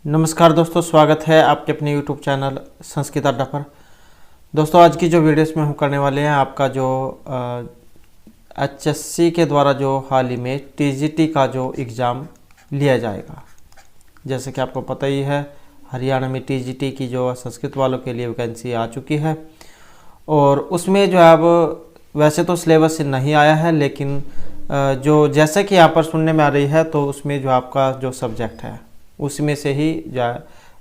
नमस्कार दोस्तों, स्वागत है आपके अपने YouTube चैनल संस्कृत अड्डा पर। दोस्तों, आज की जो वीडियोस में हम करने वाले हैं आपका जो HSC के द्वारा जो हाल ही में TGT का जो एग्ज़ाम लिया जाएगा। जैसे कि आपको पता ही है, हरियाणा में TGT की जो संस्कृत वालों के लिए वैकेंसी आ चुकी है और उसमें जो है अब वैसे तो सिलेबस नहीं आया है, लेकिन जो जैसे कि यहाँ पर सुनने में आ रही है तो उसमें जो आपका जो सब्जेक्ट है उसमें से ही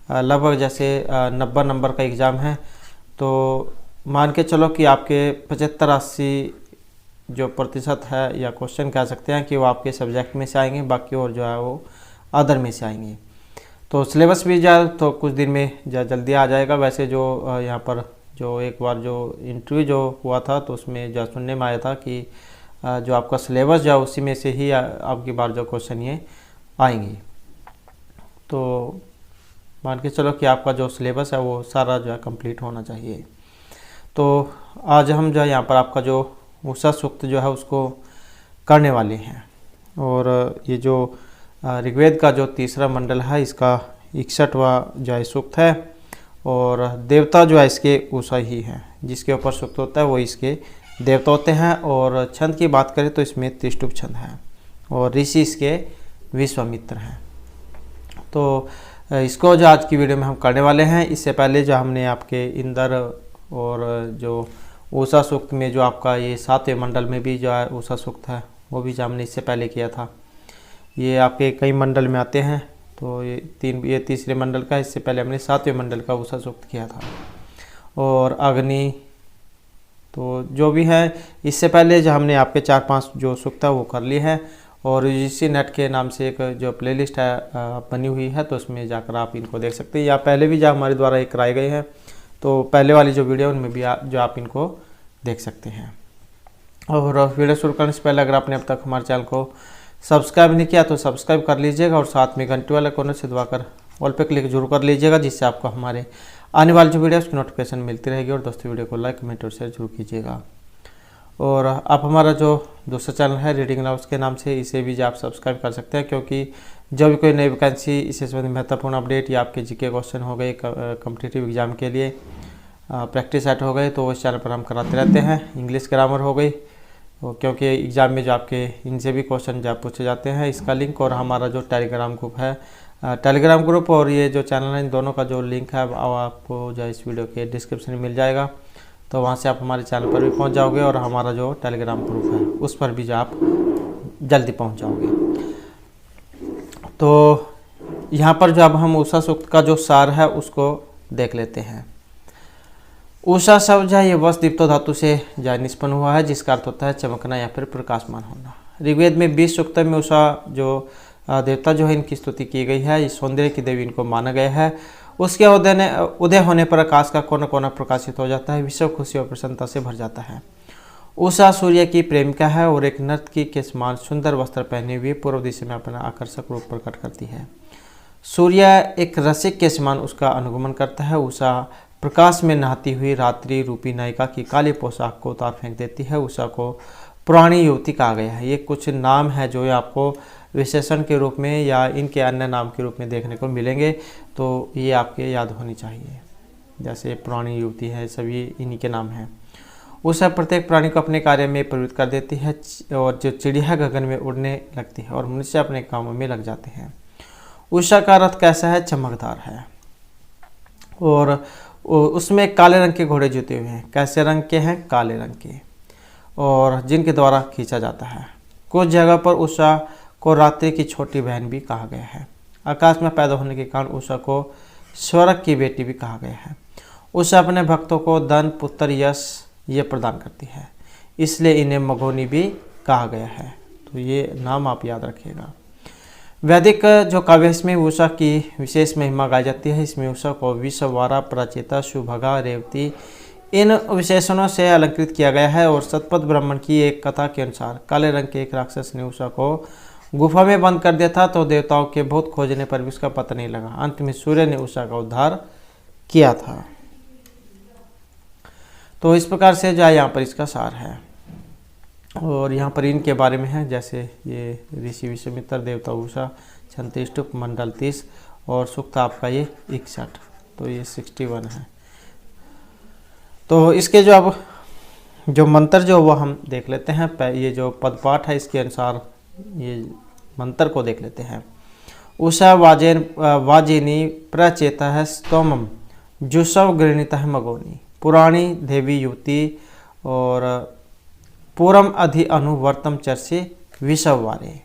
लगभग जैसे 90 नंबर का एग्ज़ाम है, तो मान के चलो कि आपके 75-80 जो प्रतिशत है या क्वेश्चन कह सकते हैं कि वो आपके सब्जेक्ट में से आएंगे, बाकी और जो है वो अदर में से आएंगे। तो सिलेबस भी तो कुछ दिन में जल्दी आ जाएगा। वैसे जो यहाँ पर जो एक बार जो इंटरव्यू जो हुआ था तो उसमें जो सुनने में आया था कि जो आपका सिलेबस जो उसी में से ही आपकी बार जो क्वेश्चन ये आएंगे। तो मान के चलो कि आपका जो सिलेबस है वो सारा जो है कंप्लीट होना चाहिए। तो आज हम जो है यहाँ पर आपका जो उषा सूक्त जो है उसको करने वाले हैं। और ये जो ऋग्वेद का जो तीसरा मंडल है इसका 61वां जो है सूक्त है और देवता जो है इसके उषा ही है। जिसके ऊपर सूक्त होता है वो इसके देवता होते हैं। और छंद की बात करें तो इसमें त्रिष्टुप छंद है और ऋषि इसके विश्वामित्र हैं। तो इसको जो आज की वीडियो में हम करने वाले हैं। इससे पहले जो हमने आपके इंदर और जो उषा सूक्त में जो आपका ये 7वें मंडल में भी जो है उषा सूक्त है वो भी जो हमने इससे पहले किया था। ये आपके कई मंडल में आते हैं, तो ये तीसरे मंडल का, इससे पहले हमने 7वें मंडल का उषा सूक्त किया था। और अग्नि, तो जो भी है इससे पहले जो हमने आपके 4-5 जो सूक्त है वो कर लिए हैं। और UGC नेट के नाम से एक जो प्लेलिस्ट है बनी हुई है, तो उसमें जाकर आप इनको देख सकते हैं, या पहले भी जो हमारे द्वारा एक कराए गए हैं तो पहले वाली जो वीडियो उनमें भी जो आप इनको देख सकते हैं। और वीडियो शुरू करने से पहले अगर आपने अब तक हमारे चैनल को सब्सक्राइब नहीं किया तो सब्सक्राइब कर लीजिएगा और साथ में घंटी वाले कोने से दबाकर ऑल पे क्लिक जरूर कर लीजिएगा, जिससे आपको हमारे आने वाली जो वीडियो उसकी नोटिफिकेशन मिलती रहेगी। और दोस्तों, वीडियो को लाइक, कमेंट और शेयर जरूर कीजिएगा। और आप हमारा जो दूसरा चैनल है रीडिंग नाउस के नाम से, इसे भी आप सब्सक्राइब कर सकते हैं, क्योंकि जब भी कोई नई वैकेंसी, इससे संबंधित महत्वपूर्ण अपडेट या आपके जीके क्वेश्चन हो गए कॉम्पिटिटिव एग्जाम के लिए, प्रैक्टिस सेट हो गए, तो इस चैनल पर हम कराते रहते हैं। इंग्लिश ग्रामर हो गई, क्योंकि एग्ज़ाम में जो आपके इनसे भी क्वेश्चन जो पूछे जाते हैं। इसका लिंक और हमारा जो टेलीग्राम ग्रुप है, टेलीग्राम ग्रुप और ये जो चैनल है, इन दोनों का जो लिंक है आपको जो इस वीडियो के डिस्क्रिप्शन में मिल जाएगा। तो वहाँ से आप हमारे चैनल पर भी पहुँच जाओगे और हमारा जो टेलीग्राम ग्रुप है उस पर भी जो आप जल्दी पहुँच जाओगे। तो यहाँ पर जो अब हम उषा सूक्त का जो सार है उसको देख लेते हैं। उषा शब्द जो ये वस दीप्तो धातु से जो निष्पन्न हुआ है, जिसका अर्थ होता है चमकना या फिर प्रकाशमान होना। ऋग्वेद में 20 सूक्त में उषा जो देवता जो है इनकी स्तुति की गई है। इस सौंदर्य की देवी इनको माना गया है। उसके उदय होने पर आकाश का कोना कोना प्रकाशित हो जाता है, विश्व खुशी और प्रसन्नता से भर जाता है। उषा सूर्य की प्रेमिका है और एक नर्तकी के समान सुंदर वस्त्र पहने हुए पूर्व दिशा में अपना आकर्षक रूप प्रकट करती है। सूर्य एक रसिक के समान उसका अनुगमन करता है। उषा प्रकाश में नहाती हुई रात्रि रूपी नायिका की काली पोशाक को उतार फेंक देती है। उषा को पुरानी युवती कहा गया है। ये कुछ नाम है जो आपको विशेषण के रूप में या इनके अन्य नाम के रूप में देखने को मिलेंगे, तो ये आपके याद होनी चाहिए। जैसे पुरानी युवती है, सभी इन्हीं के नाम हैं। उषा प्रत्येक प्राणी को अपने कार्य में प्रवृत्त कर देती है और जो चिड़िया गगन में उड़ने लगती है और मनुष्य अपने कामों में लग जाते हैं। उषा का रथ कैसा है? चमकदार है और उसमें काले रंग के घोड़े जुते हुए हैं। कैसे रंग के हैं? काले रंग के, और जिनके द्वारा खींचा जाता है। कुछ जगह पर उषा को रात्रि की छोटी बहन भी कहा गया है। आकाश में पैदा होने के कारण उषा को स्वर्ग की बेटी भी कहा गया है। उषा अपने भक्तों को धन, पुत्र, यश ये प्रदान करती है, इसलिए इन्हें मघोनी भी कहा गया है। तो ये नाम आप याद रखिएगा। वैदिक जो काव्य में उषा की विशेष महिमा गाई जाती है। इसमें उषा को विश्ववारा, प्राचेता, सुभगा, रेवती इन विशेषणों से अलंकृत किया गया है। और सतपथ ब्राह्मण की एक कथा के अनुसार काले रंग के एक राक्षस ने उषा को गुफा में बंद कर दिया था, तो देवताओं के बहुत खोजने पर भी उसका पता नहीं लगा। अंत में सूर्य ने उषा का उद्धार किया था। तो इस प्रकार से जो है यहाँ पर इसका सार है। और यहाँ पर इनके बारे में है, जैसे ये ऋषि विश्वामित्र, देवता उषा, छंद त्रिष्टुप, मंडल 30 और सूक्त आपका ये 61, तो ये 61 है। तो इसके जो अब जो मंत्र जो वो हम देख लेते हैं। ये जो पदपाठ है इसके अनुसार ये मंत्र को देख लेते हैं। उषा वाजिनी प्रचेता स्तोमम जुसव गृणीता मगोनी पुराणी देवी युति और पूरम अधि अनुवर्तम चर्चे विषव वारे।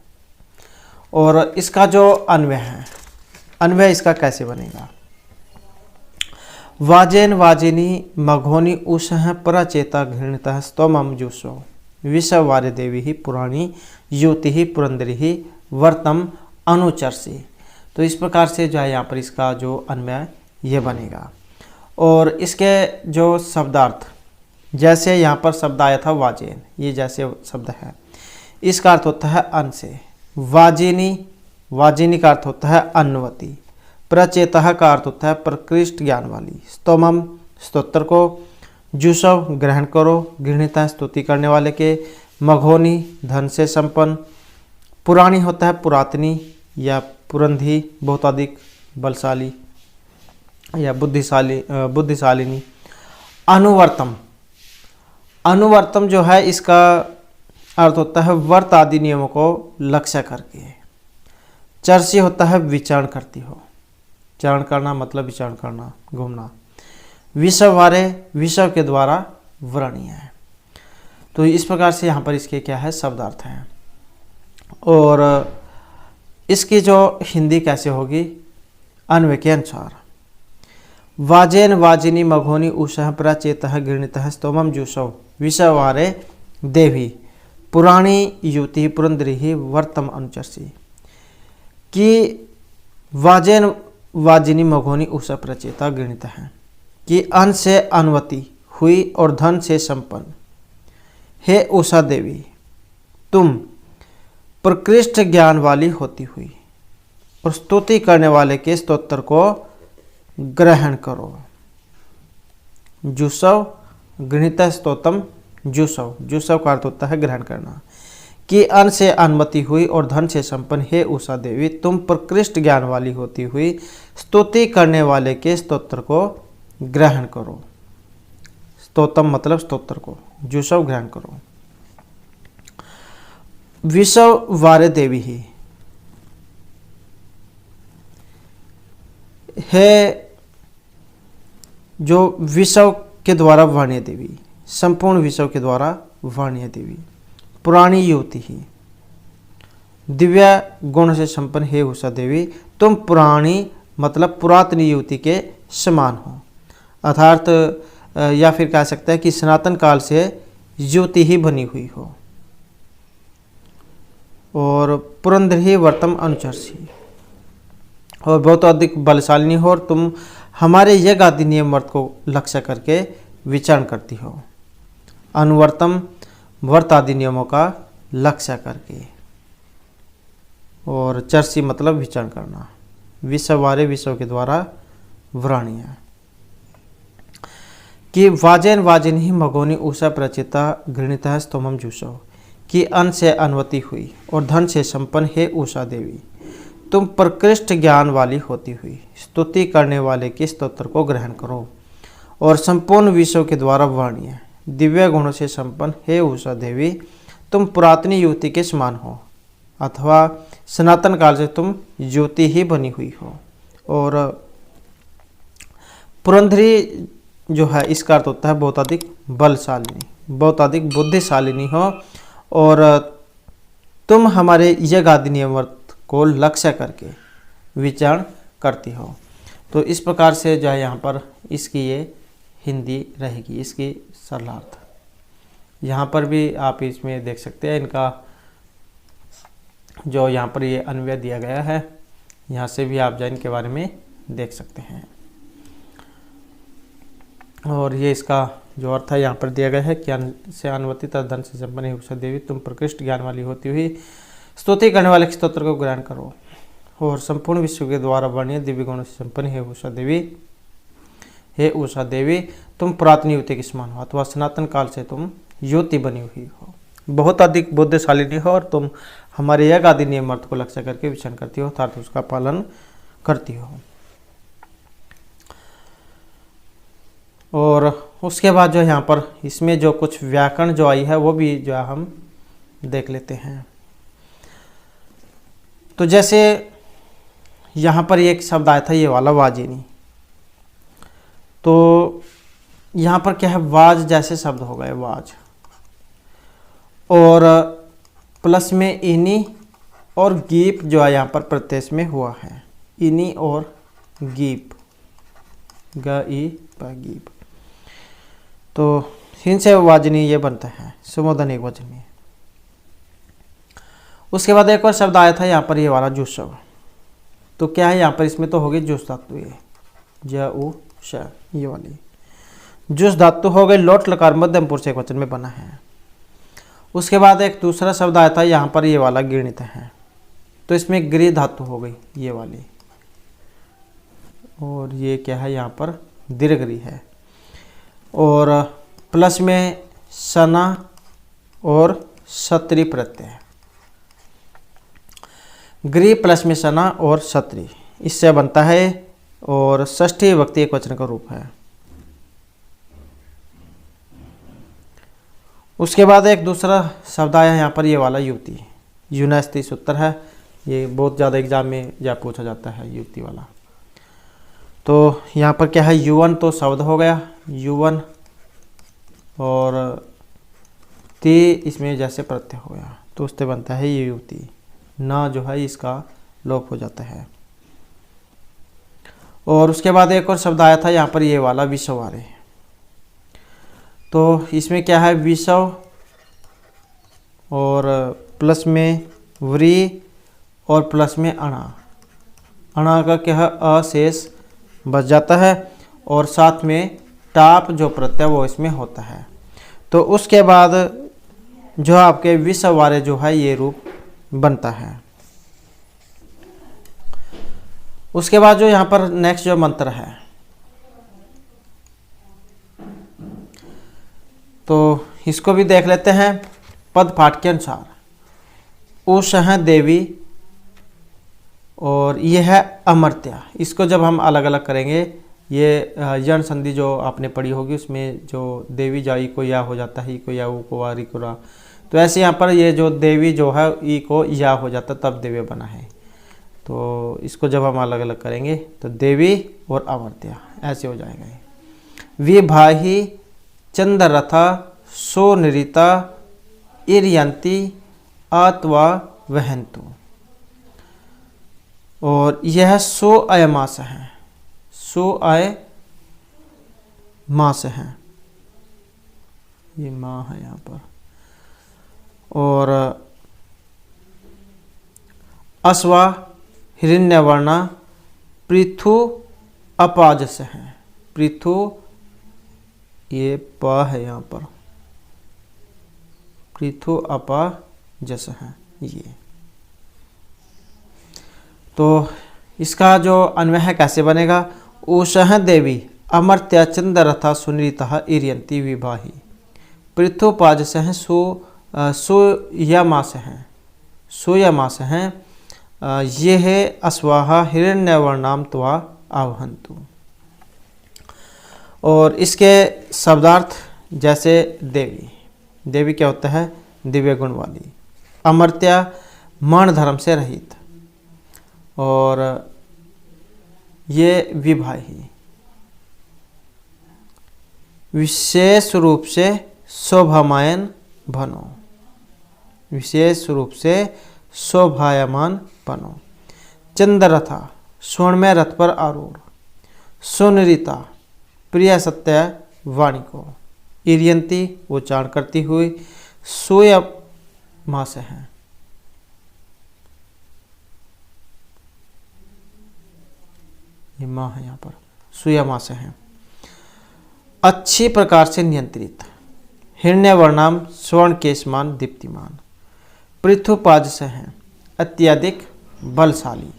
और इसका जो अन्वय है, अन्वय इसका कैसे बनेगा? वाजेन वाजिनी मघोनी उषः प्रचेता घृणितः स्तोमम जुसो विषव वारे देवी ही पुराणी युति ही पुरंदरी ही वर्तम अनुचर्षि। तो इस प्रकार से जो है यहाँ पर इसका जो अन्वय ये बनेगा। और इसके जो शब्दार्थ, जैसे यहाँ पर शब्द आया था वाजेन, ये जैसे शब्द है, इसका अर्थ होता है अन्न से। वाजिनी, वाजिनी का अर्थ होता है अन्नवती। प्रचेतः का अर्थ होता है प्रकृष्ट ज्ञान वाली। स्तोमम स्तोत्र को, जुसव ग्रहण करो, गृणीता स्तुति करने वाले के, मघोनी धन से संपन्न, पुरानी होता है पुरातनी या पुरंधी बहुत अधिक बलशाली या बुद्धिशालिनी। अनुवर्तम, अनुवर्तम जो है इसका अर्थ होता है वर्त आदि नियमों को लक्ष्य करके। चर्ची होता है विचरण करती हो, चरण करना मतलब विचरण करना, घूमना। विषव वारे, विषव के द्वारा वर्णीय है। तो इस प्रकार से यहाँ पर इसके क्या है शब्दार्थ हैं। और इसकी जो हिंदी कैसे होगी अन्वय के अनुसार। वाजेन वाजिनी मघोनी उषः प्रचेतः गृणीतः स्तोमम जुसव विषव वारे देवी पुराणी युति पुरंदरी ही वर्तम अनुचर्षि। कि वाजेन वाजिनी मघोनी उषा प्रचेता गृणीत है कि अन्न से अन्वती हुई और धन से संपन्न। हे उषा देवी, तुम प्रकृष्ट ज्ञान वाली होती हुई और स्तुति करने वाले के स्तोत्र को ग्रहण करो। जुसव गृणीत स्तोत्रम जुसव, जुसव का अर्थ होता है ग्रहण करना। कि अन्न से अनुमति हुई और धन से संपन्न, हे उषा देवी, तुम प्रकृष्ट ज्ञान वाली होती हुई स्तुति करने वाले के स्तोत्र को ग्रहण करो। स्तोत्रम मतलब स्तोत्र को, जुसव ग्रहण करो। विषव वारे देवी ही, है जो विषव के द्वारा वर्णीय देवी, संपूर्ण विषव के द्वारा वर्णीय देवी। पुराणी युवती ही, दिव्य गुण से संपन्न, हे उषा देवी, तुम पुराणी मतलब पुरातन युवती के समान हो। अर्थात या फिर कह सकते हैं कि सनातन काल से युवती ही बनी हुई हो। और पुरंदर ही वर्तम अनुचर्षि, और बहुत अधिक बलशालिनी हो, और तुम हमारे यज्ञ आदि नियम वर्त को लक्ष्य करके विचरण करती हो। अनुवर्तम वर्त आदि नियमों का लक्ष्य करके। और चर्षि मतलब विचरण करना। विषव वारे, विषव के द्वारा वर्णीय। कि वाजेन वाजिन ही मघोनी उषा प्रचेता घृणिता स्तोमम जुसव, कि अन्न से अन्वती हुई और धन से संपन्न, हे उषा देवी, तुम प्रकृष्ट ज्ञान वाली होती हुई स्तुति करने वाले के स्तोत्र को ग्रहण करो। और संपूर्ण विश्व के द्वारा वर्णीय दिव्य गुणों से संपन्न, हे उषा देवी, तुम पुरातनी युवती के समान हो, अथवा सनातन काल से तुम ज्योति ही बनी हुई हो। और पुरंदरी जो है इसका अर्थ होता है बहुत अधिक बलशालिनी, बहुत अधिक बुद्धिशालिनी हो, और तुम हमारे यज्ञ आदि नियमवर्त को लक्ष्य करके विचरण करती हो। तो इस प्रकार से जो है यहाँ पर इसकी ये हिंदी रहेगी, इसकी सरलार्थ। यहाँ पर भी आप इसमें देख सकते हैं इनका जो यहाँ पर ये अन्वय दिया गया है, यहाँ से भी आप जैन के बारे में देख सकते हैं। और ये इसका जो अर्थ है यहाँ पर दिया गया है कि अन्न से अनुवती तथा धन से संपन्न, हे उषा देवी, तुम प्रकृष्ट ज्ञान वाली होती हुई स्तुति करने वाले स्तोत्र को ग्रहण करो। और संपूर्ण विश्व के द्वारा वर्णीय दिव्य गुणों से संपन्न, हे उषा देवी, हे उषा देवी, तुम पुरातन युवती के समान हो, अथवा सनातन काल से तुम युवती बनी हुई हो, बहुत अधिक बुद्धिशालिनी हो, और तुम हमारे यज्ञ आदि नियम अर्थ को लक्ष्य करके विचरण करती हो, अर्थात उसका पालन करती हो। और उसके बाद जो यहाँ पर इसमें जो कुछ व्याकरण जो आई है वो भी जो है हम देख लेते हैं। तो जैसे यहाँ पर एक शब्द आया था ये वाला वाजिनी, तो यहाँ पर क्या है, वाज जैसे शब्द हो गए, वाज, और प्लस में इनी और गीप जो है यहाँ पर प्रत्यय में हुआ है, इनी और गीप, गीप, तो इनसे वाजनी ये बनता है, सुमोधन एक वचनी। उसके बाद एक और शब्द आया था यहाँ पर ये वाला जुस्व, तो क्या है यहाँ पर, इसमें तो होगी जुस धातु, ये ज उ श, ये वाली जुस धातु हो गई, लोट लकार मध्यम पुरुष एक वचन में बना है। उसके बाद एक दूसरा शब्द आया था यहाँ पर ये वाला गृणित है, तो इसमें गृह धातु हो गई ये वाली, और ये क्या है यहाँ पर दीर्घ है, और प्लस में सना और सत्री प्रत्यय, गृह प्लस में सना और सत्री, इससे बनता है, और षष्ठी विभक्ति एक वचन का रूप है। उसके बाद एक दूसरा शब्द आया यहाँ पर ये वाला युवती, यूनास्ती सूत्र है, ये बहुत ज़्यादा एग्जाम में या पूछा जाता है युवती वाला। तो यहाँ पर क्या है, युवन तो शब्द हो गया, युवन, और ती इसमें जैसे प्रत्यय हो गया, तो उससे बनता है ये युवती, ना जो है इसका लोप हो जाता है। और उसके बाद एक और शब्द आया था यहाँ पर ये वाला विषवारे, तो इसमें क्या है, विषव और प्लस में व्री और प्लस में अणा, अणा का क्या है, अशेष बच जाता है, और साथ में टाप जो प्रत्यय वो इसमें होता है। तो उसके बाद जो आपके विषवारे जो है ये रूप बनता है। उसके बाद जो यहाँ पर नेक्स्ट जो मंत्र है, तो इसको भी देख लेते हैं पद पाठ के अनुसार। उषः देवी, और ये है अमर्त्या, इसको जब हम अलग अलग करेंगे, ये यण संधि जो आपने पढ़ी होगी उसमें जो देवी जा ई को या हो जाता है, ई को या, ऊ को वा, री को रा, तो ऐसे यहाँ पर ये जो देवी जो है ई को या हो जाता तब देवी बना है। तो इसको जब हम अलग अलग करेंगे तो देवी और अमर्त्या ऐसे हो जाएगा ये। विभाही चंद्ररथा सोनरिता इरियंती अथवा वहंतु, और यह सो अय मास है, सो अय मास है, ये माँ है यहाँ पर, और अश्वा हिरण्यवर्णा पृथु अपाजस है, पृथु ये प है यहाँ पर, पृथु अपाजस है ये। तो इसका जो अन्वय कैसे बनेगा, उषः देवी अमर्त्या चंद्ररथा सुनीता इरियंती विभाही पृथुपाजस हैं सोयमास हैं, सोयमास हैं, ये है अस्वाहा हिरण्यवर्णाम त्वा आवहंतु। और इसके शब्दार्थ जैसे देवी, देवी क्या होता है, दिव्य गुण वाली, अमर्त्या मान धर्म से रहित, और ये विभाही विशेष रूप से शोभायमान बनो, विशेष रूप से शोभायमान बनो। चंद्ररथा स्वर्णमय रथ पर आरूढ़, सुनरिता प्रिय सत्य वाणी को, इरियंती उच्चारण करती हुई, सोया मास है, ये माँ है यहाँ पर, सोया मास है, अच्छी प्रकार से नियंत्रित, हिरण्यवर्णाम स्वर्ण के समान दीप्तिमान, पृथुपाज से हैं, अत्यधिक बलशाली।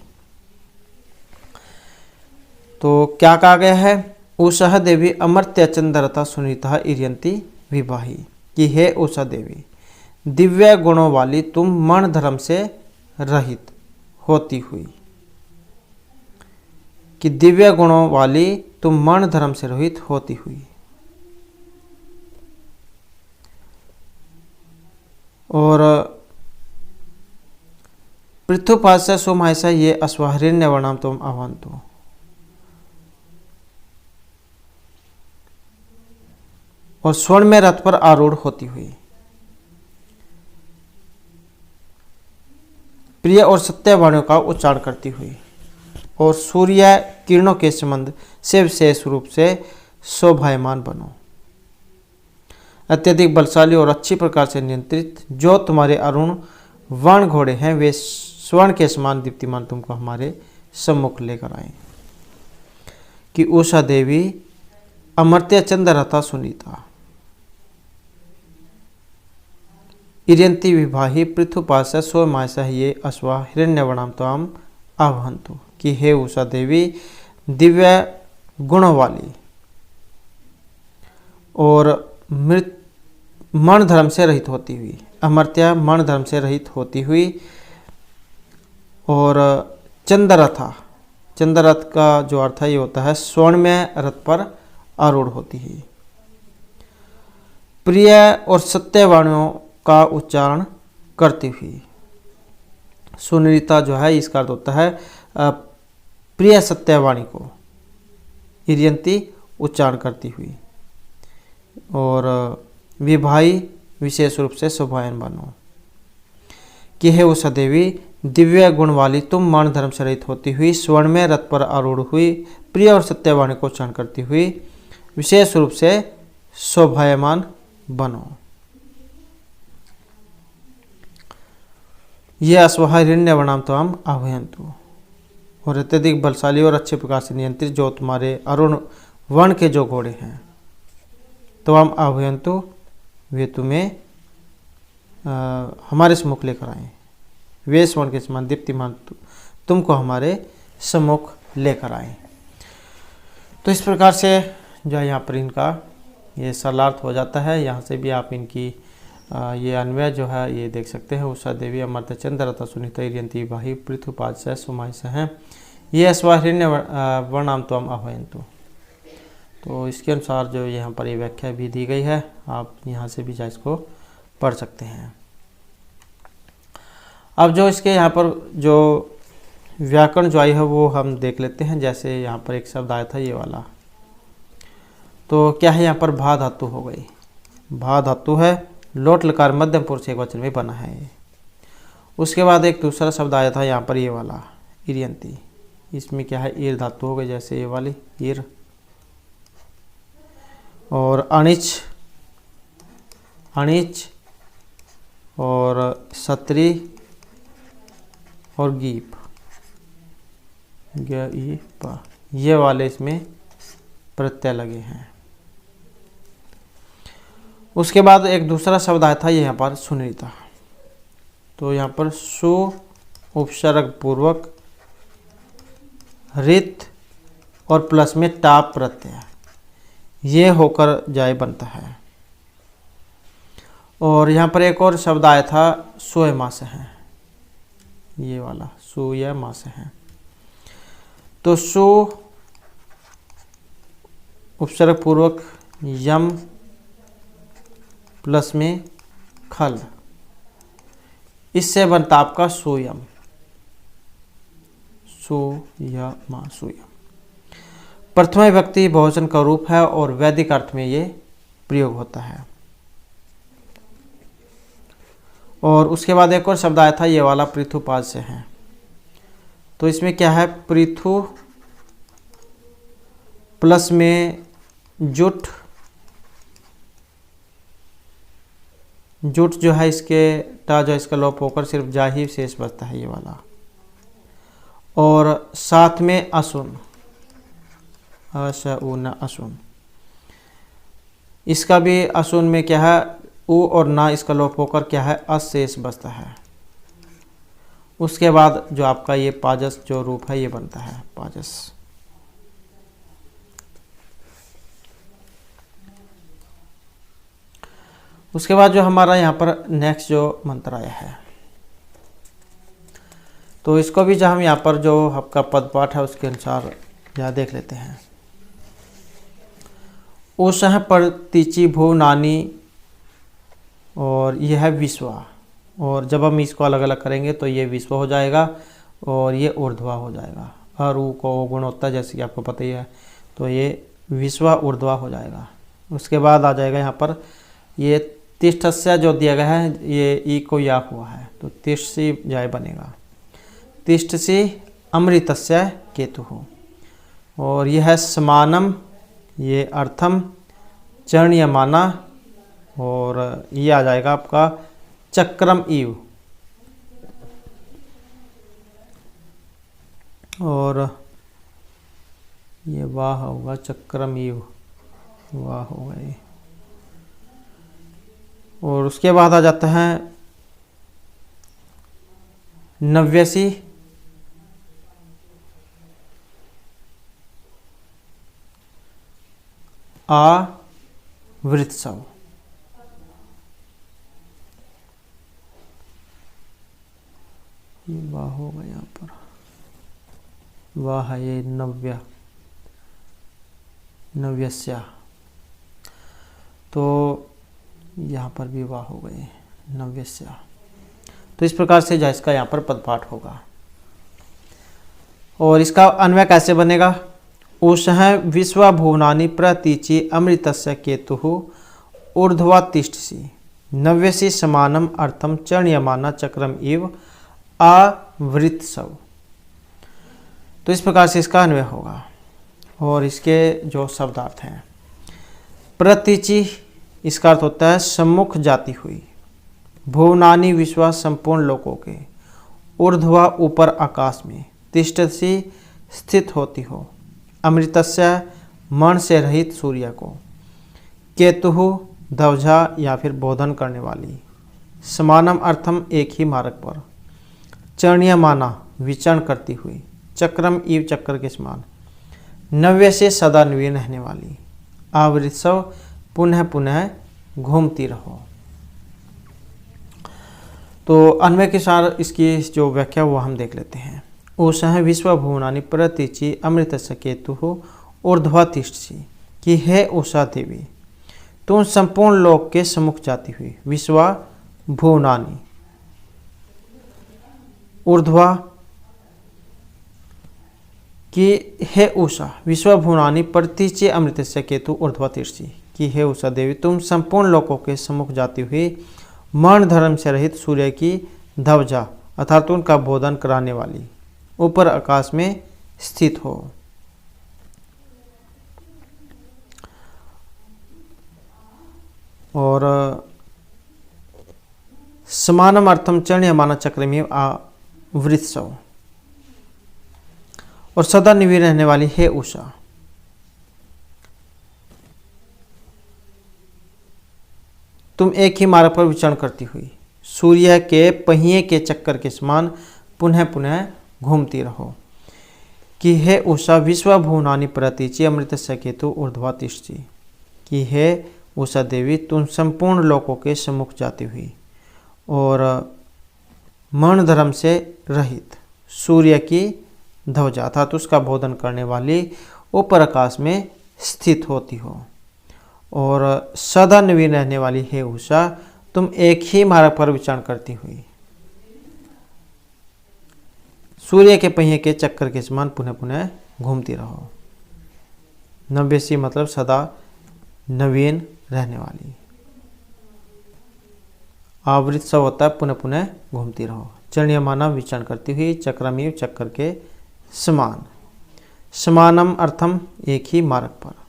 तो क्या कहा गया है, उषः देवी अमर्त्य चंद्रता सुनीता इरियंती विवाही, कि हे उषा देवी दिव्य गुणों वाली तुम मन धर्म से रहित होती हुई, कि दिव्य गुणों वाली तुम मरण धर्म से रहित होती हुई। और पृथुपास्य सुमायसा ये अश्वहिरण्य वर्णाम तुम अवंतु। और स्वर्ण में रथ पर आरूढ़ होती हुई। प्रिय और सत्य वाणियों का उच्चारण करती हुई। और सूर्य किरणों के संबंध से विशेष रूप से शोभायमान बनो। अत्यधिक बलशाली और अच्छी प्रकार से नियंत्रित जो तुम्हारे अरुण वर्ण घोड़े हैं वे स्वर्ण के समान दीप्तिमान तुमको हमारे सम्मुख लेकर आए। कि उषा देवी, अमर्त्य चंद्ररथा सुनीता, इरियंती विभाही पृथुपास्य सोमायसा ये अश्वा हिरण्यवर्णाम त्वाम आवहंतु। कि हे उषा देवी, दिव्य गुणों वाली और मरण धर्म से रहित होती हुई, अमर्त्या मरण धर्म से रहित होती हुई। और चंद्ररथा, चंद्ररथ का जो अर्थ है ये होता है स्वर्ण में रथ पर आरूढ़ होती है। प्रिय और सत्यवाणियों का उच्चारण करती हुई। सुनीता जो है इसका अर्थ होता है प्रिय सत्यवाणी को, इरियंती उच्चारण करती हुई। और विभाई विशेष रूप से शोभायन बनो। कि हे उषा देवी, दिव्य गुण वाली तुम मरण धर्म से रहित होती हुई स्वर्ण में रथ पर आरूढ़ हुई, प्रिय और सत्यवाणी को उच्चारण करती हुई विशेष रूप से शोभायमान बनो। ये अश्वहिरण्य वर्णाम त्वाम आह्वयन्तु। और अत्यधिक बलशाली और अच्छे प्रकार से नियंत्रित जो तुम्हारे अरुण वर्ण के जो घोड़े हैं त्वाम आह्वयन्तु, वे तुम्हें हमारे सम्मुख लेकर आए। वे स्वर्ण के समान दीप्तिमान तुमको हमारे सम्मुख लेकर आए। तो इस प्रकार से जो है यहाँ पर इनका ये सरलार्थ हो जाता है। यहाँ से भी आप इनकी ये अन्वय जो है ये देख सकते हैं। उषा देवी, अमर्त्य चंद्ररथा सुनीता, इरियंती विभाही पृथुपास्य सुमायसा हैं ये अश्वहिरण्य वर्णाम त्वाम आह्वयन्तु। तो इसके अनुसार जो यहाँ पर ये व्याख्या भी दी गई है, आप यहाँ से भी जा इसको पढ़ सकते हैं। अब जो इसके यहाँ पर जो व्याकरण जो आई है वो हम देख लेते हैं। जैसे यहाँ पर एक शब्द आया था ये वाला, तो क्या है यहाँ पर भा धातु हो गई। भा धातु है, लोट लकार मध्यम पुरुष एक वचन में बना है ये। उसके बाद एक दूसरा शब्द आया था यहाँ पर ये वाला इरियंती, इसमें क्या है ईर धातु हो गई, जैसे ये वाली ईर। और अणिच, अणिच और सत्री और गीप, ये वाले इसमें प्रत्यय लगे हैं। उसके बाद एक दूसरा शब्द आया था यहाँ पर सुनीता, तो यहाँ पर सु उपसर्ग पूर्वक रित और प्लस में टाप प्रत्यय ये होकर जाए बनता है। और यहाँ पर एक और शब्द आया था सोय मास है, ये वाला सोय मास है। तो सु उपसर्ग पूर्वक यम प्लस में खल, इससे बनता आपका सोयम, सोयमा सोयम। प्रथम विभक्ति बहुवचन का रूप है और वैदिक अर्थ में ये प्रयोग होता है। और उसके बाद एक और शब्द आया था ये वाला पृथुपाद से है, तो इसमें क्या है पृथु प्लस में जुट, जुट जो है इसके टा जो इसका लोप होकर सिर्फ जा ही शेष बचता है ये वाला। और साथ में असुन, अशउन असुन, इसका भी असुन में क्या है उ और ना इसका लोप होकर क्या है अशेष बचता है। उसके बाद जो आपका ये पाजस जो रूप है ये बनता है पाजस। उसके बाद जो हमारा यहाँ पर नेक्स्ट जो मंत्र आया है, तो इसको भी जो हम यहाँ पर जो आपका पद पाठ है उसके अनुसार या देख लेते हैं। उषः प्रतीचि भू नानी, और यह है विश्वा, और जब हम इसको अलग अलग करेंगे तो ये विश्व हो जाएगा और ये ऊर्ध्वा हो जाएगा। अरु को गुण होता है जैसे कि आपको पता ही है, तो ये विश्वा ऊर्ध्वा हो जाएगा। उसके बाद आ जाएगा यहाँ पर ये तिष्ठस्य जो दिया गया है, ये ई को या हुआ है तो तिष्ठसी जाय बनेगा। तिष्ठसी अमृतस्य केतुः, और यह है समानम, ये अर्थम, चरणीयमाना, और ये आ जाएगा आपका चक्रम इव, और ये वाह होगा चक्रम इव, वाह होगा ये। और उसके बाद आ जाता है नव्यसी, आ वृत्सव, ये वाह होगा यहाँ पर, वाह है ये नव्य, नव्यस्या, तो यहाँ पर भी वाह हो गए नव्यस्या। तो इस प्रकार से जो इसका यहाँ पर पदपाठ होगा। और इसका अन्वय कैसे बनेगा? उषः विश्वभुवनानि प्रतीचि अमृतस्य केतुः ऊर्ध्वा तिष्ठसि नव्यसि समानम अर्थम चरणीयमाना चक्रम इव आवृत्सव। तो इस प्रकार से इसका अन्वय होगा। और इसके जो शब्दार्थ हैं, प्रतीचि इसका अर्थ होता है सम्मुख जाती हुई, भुवनानि विश्वा संपूर्ण लोकों के, ऊर्ध्वा ऊपर आकाश में, तिष्ठसि स्थित होती हो, अमृतस्य मन से रहित सूर्य को, केतुः ध्वजा या फिर बोधन करने वाली, समानम अर्थम एक ही मार्ग पर, चरणीयमाना विचरण करती हुई, चक्रम इव चक्र के समान, नव्य से सदा नवीन रहने वाली, आवृत्सव पुनः पुनः घूमती रहो। तो अन्वय के साथ इसकी जो व्याख्या वो हम देख लेते हैं। उषः विश्वभुवनानि प्रतीचि अमृतस्य केतुः ऊर्ध्वा तिष्ठसि, कि हे उषा देवी तुम संपूर्ण लोक के सम्मुख जाती हुई, विश्वा भुवनानि ऊर्ध्वा, कि हे उषा विश्वभुवनानि प्रतीचि अमृतस्य केतु ऊर्ध्वा तिष्ठसि, कि हे उषा देवी तुम संपूर्ण लोकों के सम्मुख जाती हुई मर्ण धर्म से रहित सूर्य की ध्वजा अर्थात उनका बोधन कराने वाली ऊपर आकाश में स्थित हो। और समानम अर्थम चरणीयमाना चक्रमेव आवृत्सव, और सदा निवीर रहने वाली हे उषा, तुम एक ही मार्ग पर विचरण करती हुई सूर्य के पहिए के चक्कर के समान पुनः पुनः घूमती रहो, कि हे उषा विश्वभुवनानि प्रतीचि अमृतस्य केतु ऊर्ध्वा तिष्ठसि, कि हे उषा देवी तुम संपूर्ण लोकों के सम्मुख जाती हुई और मर्ण धर्म से रहित सूर्य की ध्वजा अर्थात उसका बोधन करने वाली ऊपर आकाश में स्थित होती हो, और सदा नवीन रहने वाली हे उषा तुम एक ही मार्ग पर विचरण करती हुई सूर्य के पहिए के चक्कर के समान पुनः पुनः घूमती रहो। नव्यसी मतलब सदा नवीन रहने वाली, आवृत्सव होता है पुनः पुनः घूमती रहो, चरणीयमाना विचरण करती हुई, चक्रमेव चक्कर के समान, समानम अर्थम एक ही मार्ग पर।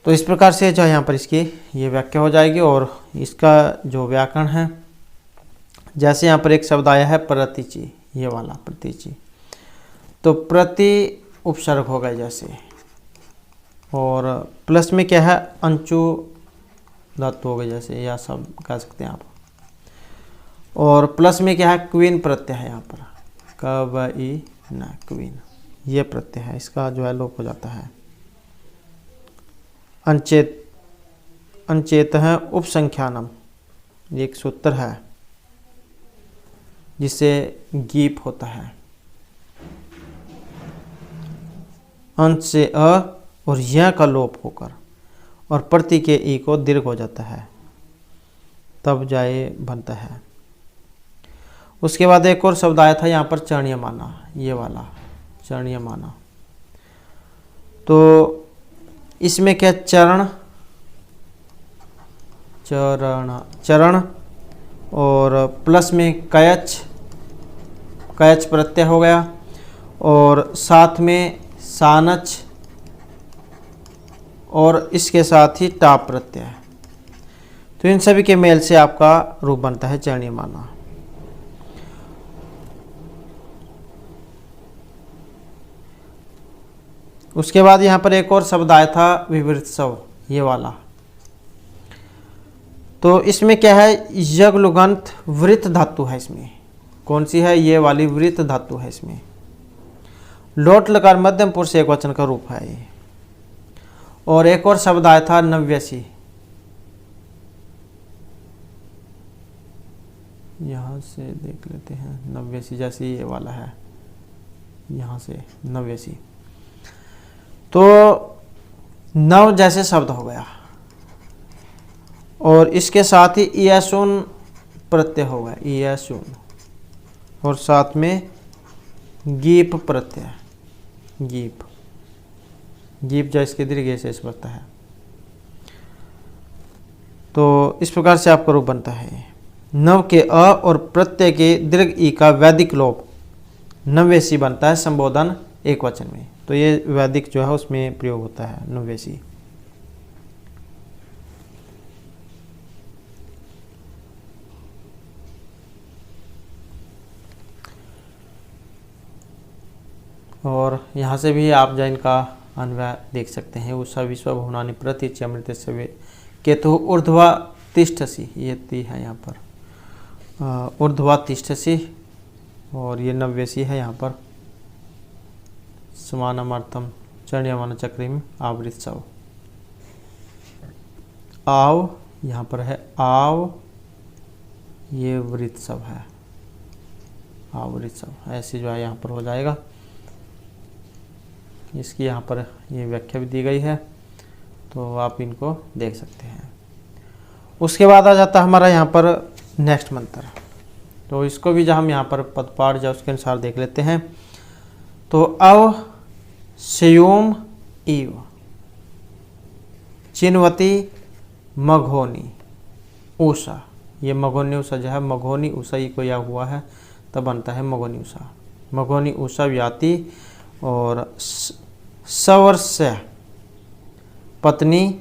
तो इस प्रकार से जो यहाँ पर इसकी ये व्याख्या हो जाएगी। और इसका जो व्याकरण है, जैसे यहाँ पर एक शब्द आया है प्रतीचि, ये वाला प्रतीचि, तो प्रति उपसर्ग हो गए जैसे, और प्लस में क्या है अंचु धातु हो गए जैसे, या सब कह सकते हैं आप। और प्लस में क्या है क्वीन प्रत्यय है यहाँ पर, क व ई न क्वीन, ये प्रत्यय है, इसका जो है लोप हो जाता है। अंचेत, अंचेत है उपसंख्यानम, एक सूत्र है जिससे गीप होता है, अंत से अ और य का लोप होकर और प्रति के ई को दीर्घ हो जाता है, तब जाए बनता है। उसके बाद एक और शब्द आया था यहाँ पर चरणीयमाना, ये वाला चरणीयमाना। तो इसमें क्या चरण चरण चरण और प्लस में कयच कयच प्रत्यय हो गया और साथ में सानच और इसके साथ ही टाप प्रत्यय। तो इन सभी के मेल से आपका रूप बनता है चरणीयमाना। उसके बाद यहाँ पर एक और शब्द आया था विवृत स्व, ये वाला। तो इसमें क्या है, यज्ञलुगंत वृत्त धातु है इसमें। कौन सी है, ये वाली वृत्त धातु है इसमें। लोट लकार मध्यम पुरुष एक वचन का रूप है ये। और एक और शब्द आया था नव्यसी, यहाँ से देख लेते हैं। नव्यसी जैसे ये वाला है, यहाँ से नव्यसी। तो नव जैसे शब्द हो गया और इसके साथ ही ईयसुन प्रत्यय हो गया, ईयसुन, और साथ में गीप प्रत्यय, गीप गीप जैसे दीर्घ से बनता है। तो इस प्रकार से आपका रूप बनता है। नव के अ और प्रत्यय के दीर्घ ई का वैदिक लोप नव्यसी बनता है संबोधन एक वचन में। तो ये वैदिक जो है उसमें प्रयोग होता है नव्यसी। और यहाँ से भी आप जो इनका अन्वय देख सकते हैं। उषा विश्व भुवनानि प्रतीच्य अमृत से केतु ऊर्ध्वा तिष्ठसि, ये ती है यहाँ पर ऊर्ध्वा तिष्ठसि, और ये नव्यसी है यहाँ पर। समानमर्थम चरणीयमान चक्रिम आवृत सव, आव यहाँ पर है आव, ये वृत सब है आवृत सब, ऐसे जो है यहाँ पर हो जाएगा। इसकी यहाँ पर ये व्याख्या भी दी गई है, तो आप इनको देख सकते हैं। उसके बाद आ जाता है हमारा यहाँ पर नेक्स्ट मंत्र। तो इसको भी जब हम यहाँ पर पदपाठ जो उसके अनुसार देख लेते हैं। तो अव स्यूम इव चिन्वती मघोनी उषा, ये मघोनी उषा जो है, मघोनी उषा ये को या हुआ है तब बनता है मघोनी उषा। मघोनी उषा व्याति और सवर्ष्य पत्नी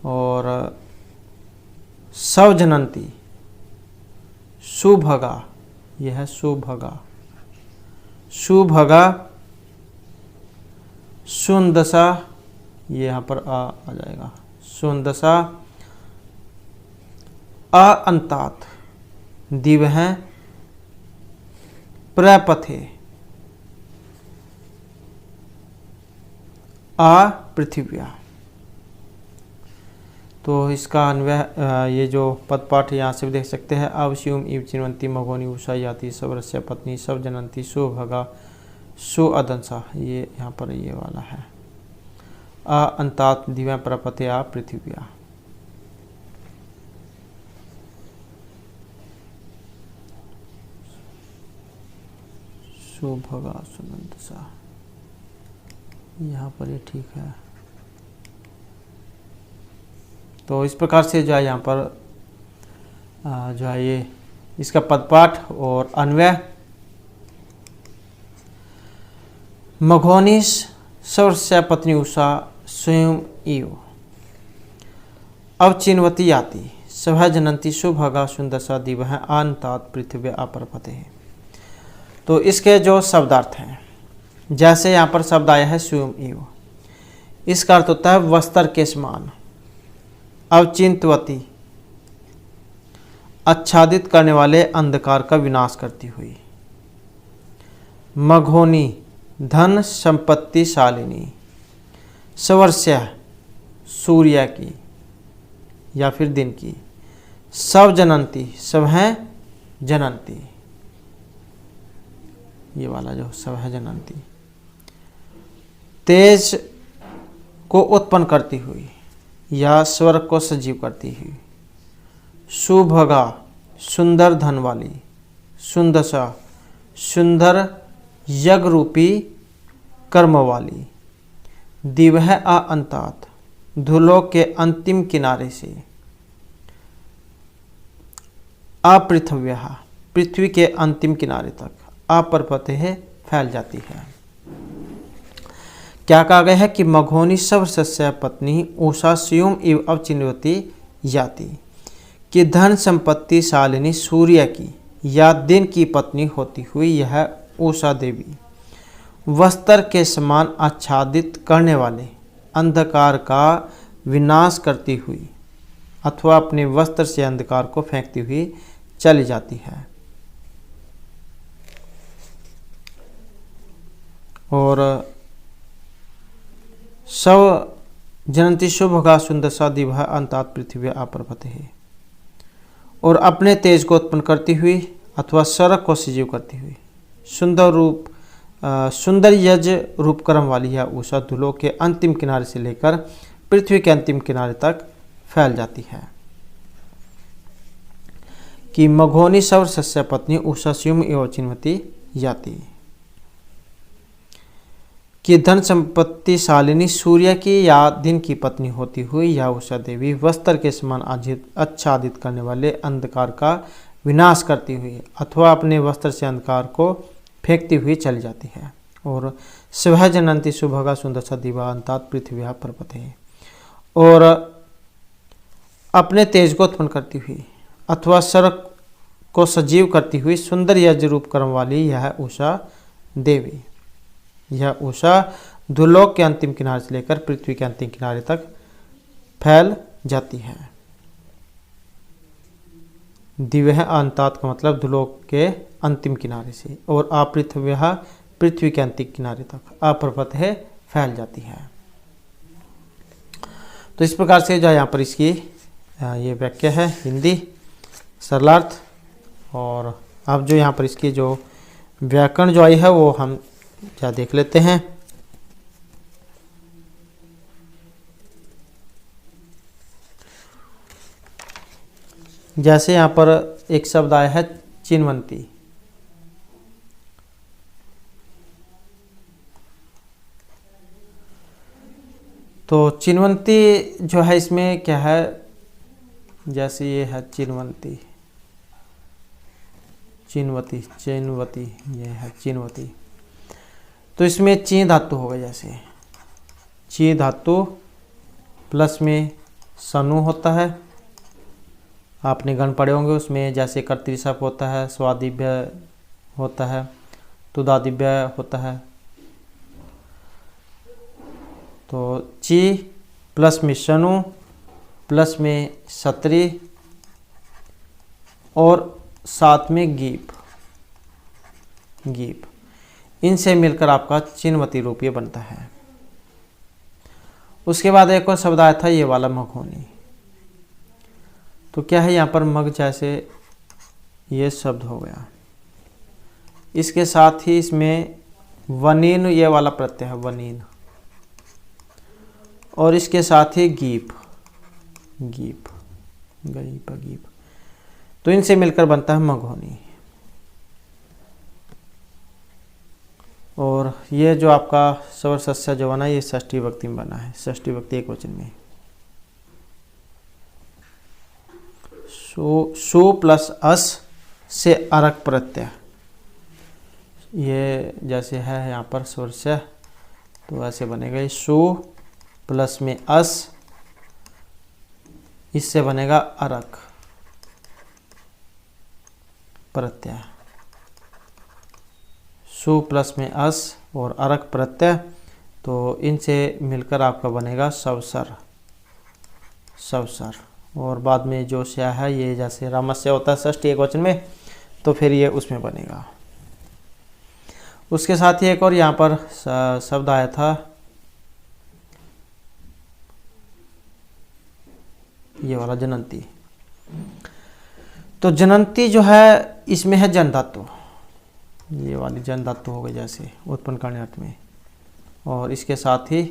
और सवजनंती सुभगा, यह है सुभगा, सुभगा सुंदसा, ये यहाँ पर आ जाएगा सुंदसा, अंतात दिवह प्रपथे पृथिव्या। तो इसका अन्वय ये जो पदपाठ यहाँ से भी देख सकते हैं। अवश्यूम इव चिन्वंती मघोनी उषा याति सवरस्य पत्नी सब जनंती सुभगा सुअदंसा, ये यहाँ पर ये वाला है। अंतात दिव्या प्रपते पृथिव्या। सुभगा सुनंदसा, यहाँ पर ये ठीक है। तो इस प्रकार से जो है यहाँ पर जो है ये इसका पदपाठ और अन्वय। मघोनीस सवर्ष्य पत्नी उषा स्वयं इव अवचिन्वती याति सभा जनंती सुभगा सुंदसा दिवह अंतात पृथ्वी अपरपते। तो इसके जो शब्दार्थ हैं, जैसे यहाँ पर शब्द आया है स्वयं इव, इसका अर्थ होता है वस्त्र के समान। अवचिंतवती आच्छादित करने वाले अंधकार का विनाश करती हुई। मघोनी धन संपत्ति शालिनी। सवर्ष्य सूर्य की या फिर दिन की। सब जनंती सब हैं जनंती, ये वाला जो सब है जनंती। तेज को उत्पन्न करती हुई या स्वर को सजीव करती हुई। सुभगा सुंदर धन वाली। सुंदशा सुंदर यज्ञ रूपी कर्म वाली। दिवह आ अंतात धुलोक के अंतिम किनारे से। अपृथव्य पृथ्वी के अंतिम किनारे तक। अपरपते फैल जाती है। क्या कहा गया है कि मघोनी सर्वसस्या पत्नी उषा स्यूम इव अवचिन्वती याति, कि धन संपत्ति शालिनी सूर्य की या दिन की पत्नी होती हुई यह उषा देवी वस्त्र के समान आच्छादित करने वाले अंधकार का विनाश करती हुई अथवा अपने वस्त्र से अंधकार को फेंकती हुई चली जाती है। और सव जनंती शुभगा सुंदरसा दिवह अंतात पृथ्वी अपरपते है। और अपने तेज को उत्पन्न करती हुई अथवा सड़क को सजीव करती हुई सुंदर यज रूप कर्म वाली है उषा धुलोक के अंतिम किनारे से लेकर पृथ्वी के अंतिम किनारे तक फैल जाती है। कि मघोनी सौर सस्या पत्नी उषा स्यूम एवं चिन्वती याति, कि धन संपत्ति शालिनी सूर्य की या दिन की पत्नी होती हुई या उषा देवी वस्त्र के समान आच्छादित करने वाले अंधकार का विनाश करती हुई अथवा अपने वस्त्र से अंधकार को फेंकती हुई चली जाती है। और स्वह जनंती सुभगा सुंदरसा दिवा अंतात पृथ्वी परपते, और अपने तेज को उत्पन्न करती हुई अथवा सड़क को सजीव करती हुई सुंदर यज्ञ रूप कर्म वाली यह उषा देवी, यह उषा धुलोक के अंतिम किनारे से लेकर पृथ्वी के अंतिम किनारे तक फैल जाती है। दिव्य अंतात का मतलब धुलोक के अंतिम किनारे से, और अपृथव्य पृथ्वी के अंतिम किनारे तक अपरपत है फैल जाती है। तो इस प्रकार से जो यहाँ पर इसकी ये व्याख्या है हिंदी सरलार्थ। और अब जो यहाँ पर इसकी जो व्याकरण जो आई है वो हम क्या देख लेते हैं। जैसे यहाँ पर एक शब्द आया है चिन्वंती, तो चिन्वंती जो है इसमें क्या है, जैसे ये है चिन्वंती, चिन्वती चिन्वती, ये है चिन्वती, तो इसमें ची धातु होगा। जैसे ची धातु प्लस में सनु होता है, आपने गण पढ़े होंगे उसमें, जैसे कर्तृसप होता है, स्वादिव्य होता है, तुदादिव्य होता है। तो ची प्लस में सनु प्लस में सत्री और साथ में गीप, गीप, इनसे मिलकर आपका चिन्वती रूप ये बनता है। उसके बाद एक और शब्द आया था ये वाला मघोनी, तो क्या है यहाँ पर मग जैसे ये शब्द हो गया, इसके साथ ही इसमें वनीन ये वाला प्रत्यय है वनीन, और इसके साथ ही गीप, गीप गीप गीप, तो इनसे मिलकर बनता है मघोनी। और ये जो आपका स्वर सस्या जो बना ये षष्ठी विभक्ति में बना है, षष्ठी विभक्ति एक वचन में। सु प्लस अस से अरक प्रत्यय, ये जैसे है यहाँ पर स्वर से, तो ऐसे बनेगा सु प्लस में अस, इससे बनेगा अरक प्रत्यय। सु प्लस में अस और अरक प्रत्यय, तो इनसे मिलकर आपका बनेगा सवसर, सवसर। और बाद में जो स्या है ये जैसे रामस्य होता है षष्ठी एक वचन में, तो फिर ये उसमें बनेगा। उसके साथ ही एक और यहाँ पर शब्द आया था ये वाला जनंती, तो जनंती जो है इसमें है जन धातु, ये वाली जन धातु हो गई जैसे उत्पन्न करने अर्थ में, और इसके साथ ही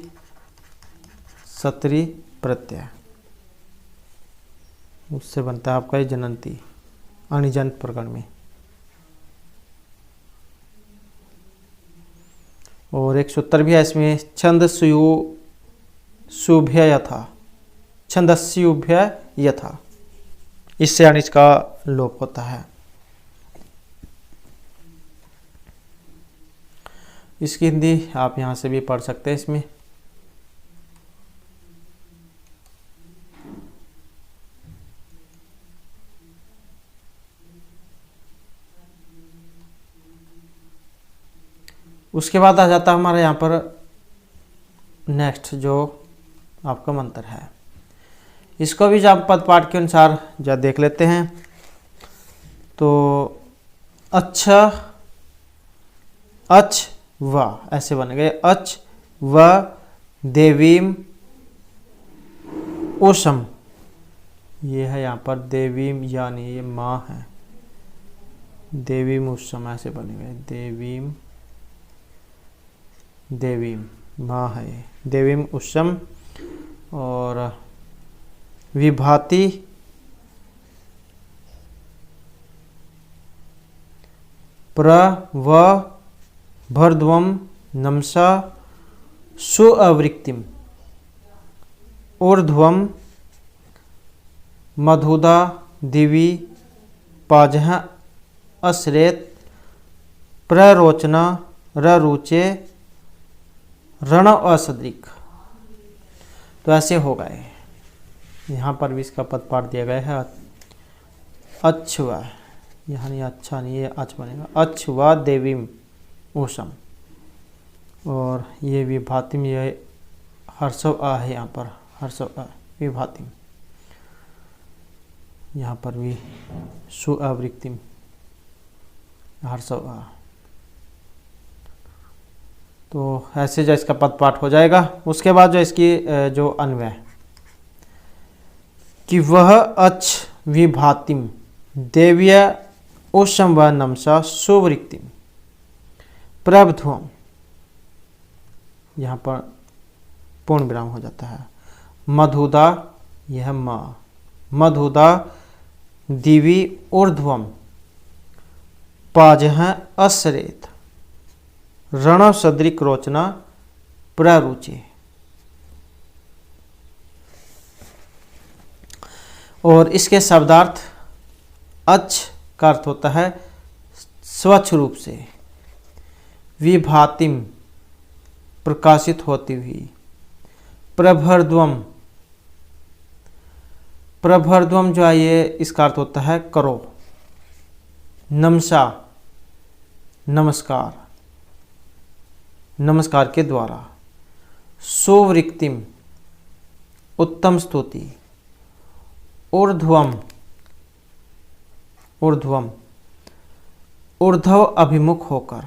सत्री प्रत्यय, उससे बनता है आपका ये जनंती अणिजंत प्रकरण में। और एक सूत्र भी है इसमें, छंदस्युभ्य यथा, छंदस्युभ्य यथा, इससे अनिज का लोप होता है। इसकी हिंदी आप यहाँ से भी पढ़ सकते हैं इसमें। उसके बाद आ जाता है हमारे यहाँ पर नेक्स्ट जो आपका मंत्र है, इसको भी जब पद पाठ के अनुसार जब देख लेते हैं तो अच्छा अच व ऐसे बन गए, अच व देवीम ओषम, ये है यहाँ पर देवीम यानी ये माँ है, देवीम ओषम ऐसे बन गए, देवीम देवीम माँ है ये, देवीम उषम। और विभाति प्र व भर्ध्वम नमसा सुअवृक्तिम ऊर्ध्वम मधुदा दिवी पाजह अश्रेत प्ररोचना रुचे रण असदृक। तो ऐसे हो गए, यहाँ पर भी इसका पद पाठ दिया गया है, अच्छवा, यहाँ नहीं अच्छा नहीं, ये अच बनेगा, अच्छवा देवीम ऊषम। और ये विभातिम, ये हर्षव आ है यहाँ पर, हर्षव आ विभातिम, यहाँ पर भी सुअवृक्तिम हर्षव आ। तो ऐसे जो इसका पद पाठ हो जाएगा। उसके बाद जो इसकी जो अन्वय कि वह अच विभातिम देव्य उषम व नमसा सुवृक्तिम प्रभध्वम, यहाँ पर पूर्ण विराम हो जाता है, मधुदा यह माँ, मधुदा दिवी ऊर्ध्वम पाजह अश्रेत रण सदृक रोचना प्ररुचि। और इसके शब्दार्थ अच का अर्थ होता है स्वच्छ रूप से, विभातिम प्रकाशित होती हुई, प्रभर्ध्वम, प्रभर्ध्वम जो है ये इसका अर्थ होता है करो, नमसा नमस्कार, नमस्कार के द्वारा, सुवृक्तिम उत्तम स्तुति, ऊर्ध्वम ऊर्ध्वम ऊर्ध्व अभिमुख होकर,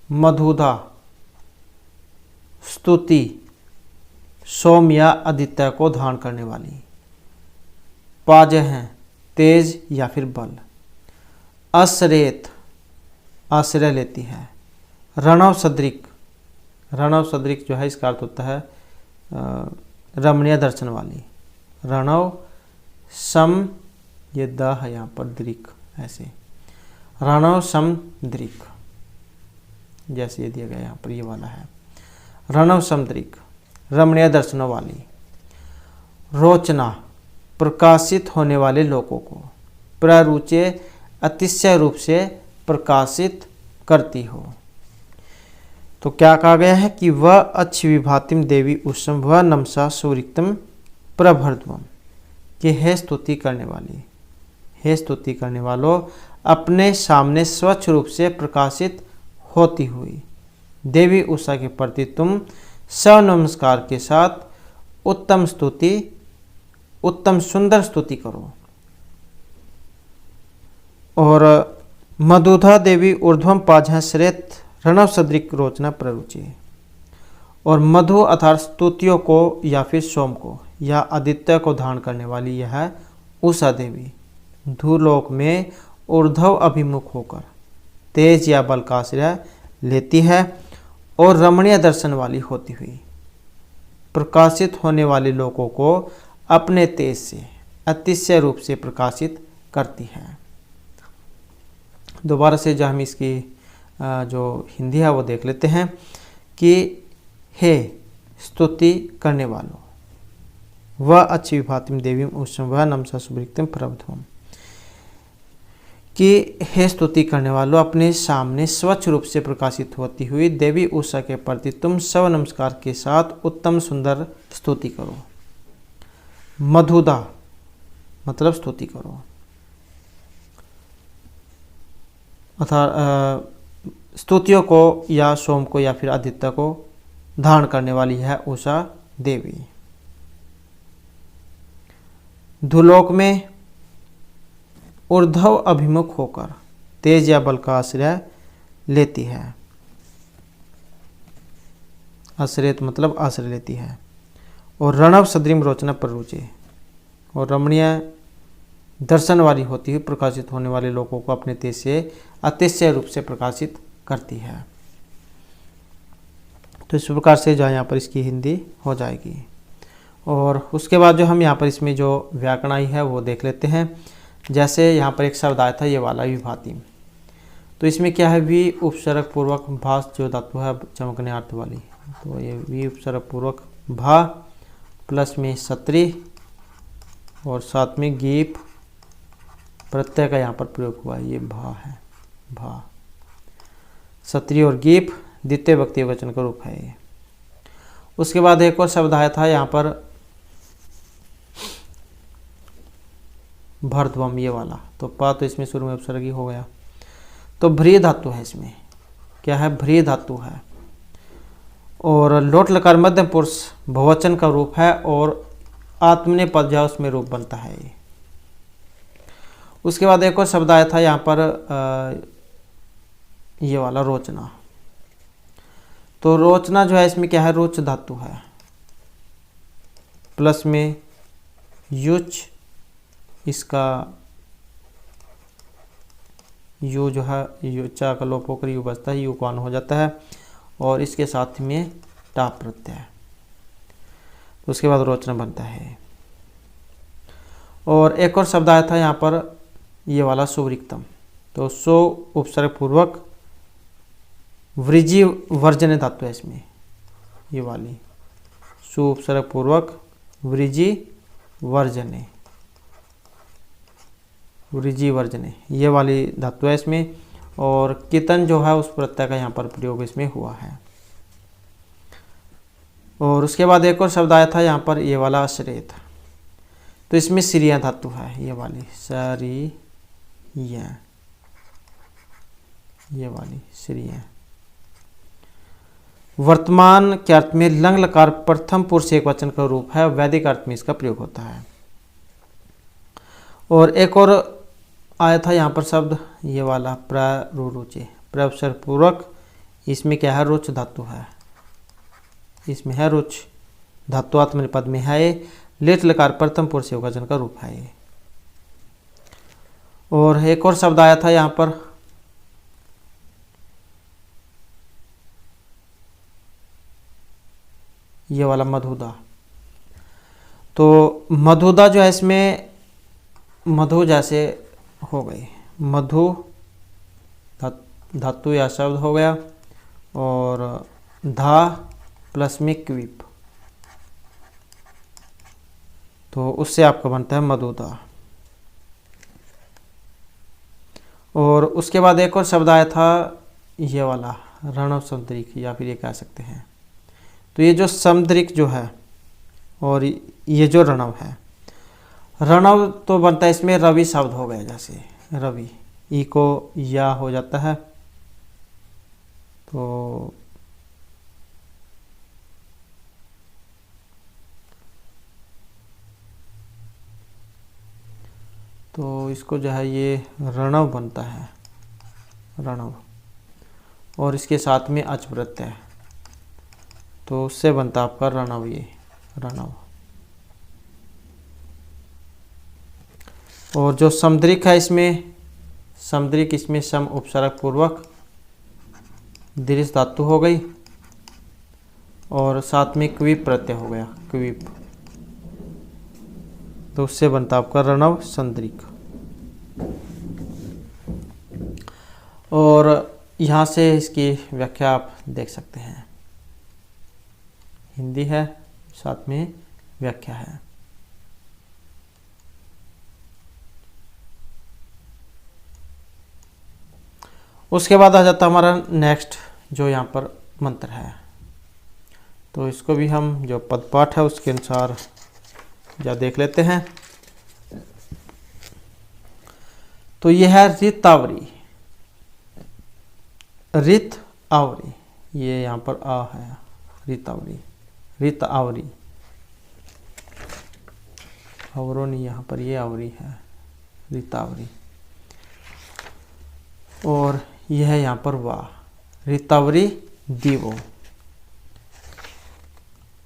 मधुदा स्तुति सोम या आदित्य को धारण करने वाली, पाज हैं तेज या फिर बल, अश्रेत आश्रय लेती है, रणव सदृक, रणव सदृक जो है इसका अर्थ होता है रमणीय दर्शन वाली, रणव सम ये द है यहाँ पर दृक, ऐसे रणव सम दृक, जैसे ये दिया गया यहाँ पर ये वाला है, रणव सम दृक रमणीय दर्शनों वाली, रोचना प्रकाशित होने वाले लोगों को, प्ररुचे अतिशय रूप से प्रकाशित करती हो। तो क्या कहा गया है कि वह अच्छ विभातिम देवी उषम व नमसा सुवृक्तम प्रभर्ध्वम, कि हे स्तुति करने वाली, हे स्तुति करने वालों, अपने सामने स्वच्छ रूप से प्रकाशित होती हुई देवी उषा के प्रति तुम सनमस्कार के साथ उत्तम स्तुति, उत्तम सुंदर स्तुति करो। और मधुधा देवी ऊर्ध्वम पाजह श्रेत रणव सदृक रोचना प्ररुचि, और मधु अर्थात स्तुतियों को या फिर सोम को या आदित्य को धारण करने वाली यह है उषा देवी, धूलोक में ऊर्ध्व अभिमुख होकर तेज या बल का आश्रय लेती है और रमणीय दर्शन वाली होती हुई प्रकाशित होने वाले लोगों को अपने तेज से अतिशय रूप से प्रकाशित करती है। दोबारा से जो हम इसकी जो हिंदी है वो देख लेते हैं कि हे स्तुति करने वालों, वह अच्छी विभातिम देवी उष्म वह नमसा सुभृक्तम प्रबधम, कि हे स्तुति करने वालों, अपने सामने स्वच्छ रूप से प्रकाशित होती हुई देवी उषा के प्रति तुम सब नमस्कार के साथ उत्तम सुंदर स्तुति करो। मधुदा मतलब स्तुति करो, अर्थात स्तुतियों को या सोम को या फिर आदित्य को धारण करने वाली है उषा देवी। धुलोक में ऊर्ध्व अभिमुख होकर तेज या बल का आश्रय लेती है। आश्रयत मतलब आश्रय लेती है। और रणव सद्रिम रोचना पर रुचि, और रमणीय दर्शन वाली होती हुई प्रकाशित होने वाले लोगों को अपने तेज से अतिशय रूप से प्रकाशित करती है। तो इस प्रकार से जो यहाँ पर इसकी हिंदी हो जाएगी। और उसके बाद जो हम यहाँ पर इसमें जो व्याकरण आई है वो देख लेते हैं। जैसे यहाँ पर एक शब्द आया था ये वाला विभाति, तो इसमें क्या है वी उपसर्ग पूर्वक भास जो धातु है चमकने अर्थ वाली, तो ये वी उपसर्ग पूर्वक भा प्लस में सत्री और साथ में गीप प्रत्यय का यहाँ पर प्रयोग हुआ है, ये भा है, भा सत्री और गीप द्वितीय व्यक्ति वचन का रूप है ये। उसके बाद एक और शब्द आया था यहाँ पर भरध्वम ये वाला, तो पा तो इसमें शुरू में उपसर्ग ही हो गया। तो भ्री धातु है, इसमें क्या है भ्री धातु है और लोट लकार मध्यम पुरुष बहुवचन का रूप है और आत्मने पद जाए उसमें रूप बनता है ये। उसके बाद एक और शब्द आया था यहाँ पर ये वाला रोचना, तो रोचना जो है इसमें क्या है रोच धातु है प्लस में युच, इसका यू जो है यू चा का लोप होकर यू बचता है, यू कौन हो जाता है और इसके साथ में टाप प्रत्यय, उसके बाद रोचना बनता है। और एक और शब्द आया था यहाँ पर ये वाला सुवृक्तम, तो सो उपसर्ग पूर्वक वृजी वर्जने धातु है इसमें, ये वाली सु उपसर्ग पूर्वक वृजी वर्जने, वृजी वर्जने ये वाली धातु है इसमें। और कितन जो है उस प्रत्यय का यहाँ पर प्रयोग इसमें हुआ है। और उसके बाद एक और शब्द आया था यहाँ पर ये वाला श्रेत, तो इसमें सिरिया धातु है ये वाली सरी ये वाली सिरिया। वर्तमान के अर्थ में लंग लकार प्रथम पुरुष एक वचन का रूप है, वैदिक अर्थ में इसका प्रयोग होता है। और एक और आया था यहाँ पर शब्द ये वाला प्ररुचि, प्रवसर पूर्वक, इसमें क्या है रुच धातु है, इसमें है रुच धातु आत्मनिपद में है ये, लेट लकार प्रथम पुरुष एक वचन का रूप है ये। और एक और शब्द आया था यहाँ पर ये वाला मधुदा, तो मधुदा जो है इसमें मधु जैसे हो गई, मधु धातु या शब्द हो गया और धा प्लस में क्विप, तो उससे आपका बनता है मधुदा। और उसके बाद एक और शब्द आया था ये वाला रणव समुद्रिक, या फिर ये कह सकते हैं, तो ये जो समुद्रिक जो है और ये जो रणव है, रणव तो बनता है इसमें रवि शब्द हो गया, जैसे रवि ई को या हो जाता है, तो इसको जो है ये रणव बनता है, रणव, और इसके साथ में अच प्रत्यय है, तो उससे बनता आपका रणव, ये रणव। और जो समुद्रिक है इसमें समुद्रिक, इसमें सम उपसर्ग पूर्वक दृश्य धातु हो गई और साथ में क्विप प्रत्यय हो गया, क्विप, तो उससे बनता आपका रणव संद्रिक। और यहाँ से इसकी व्याख्या आप देख सकते हैं, हिंदी है साथ में व्याख्या है। उसके बाद आ जाता हमारा नेक्स्ट जो यहाँ पर मंत्र है, तो इसको भी हम जो पदपाठ है उसके अनुसार जा देख लेते हैं। तो यह है रित आवरी, रित आवरी, ये यहाँ पर आ है, रित आवरी, रित आवरी, अवरोनी यहाँ पर ये आवरी है, रित आवरी। और यह है यहाँ पर वा, रितावरी दीवो,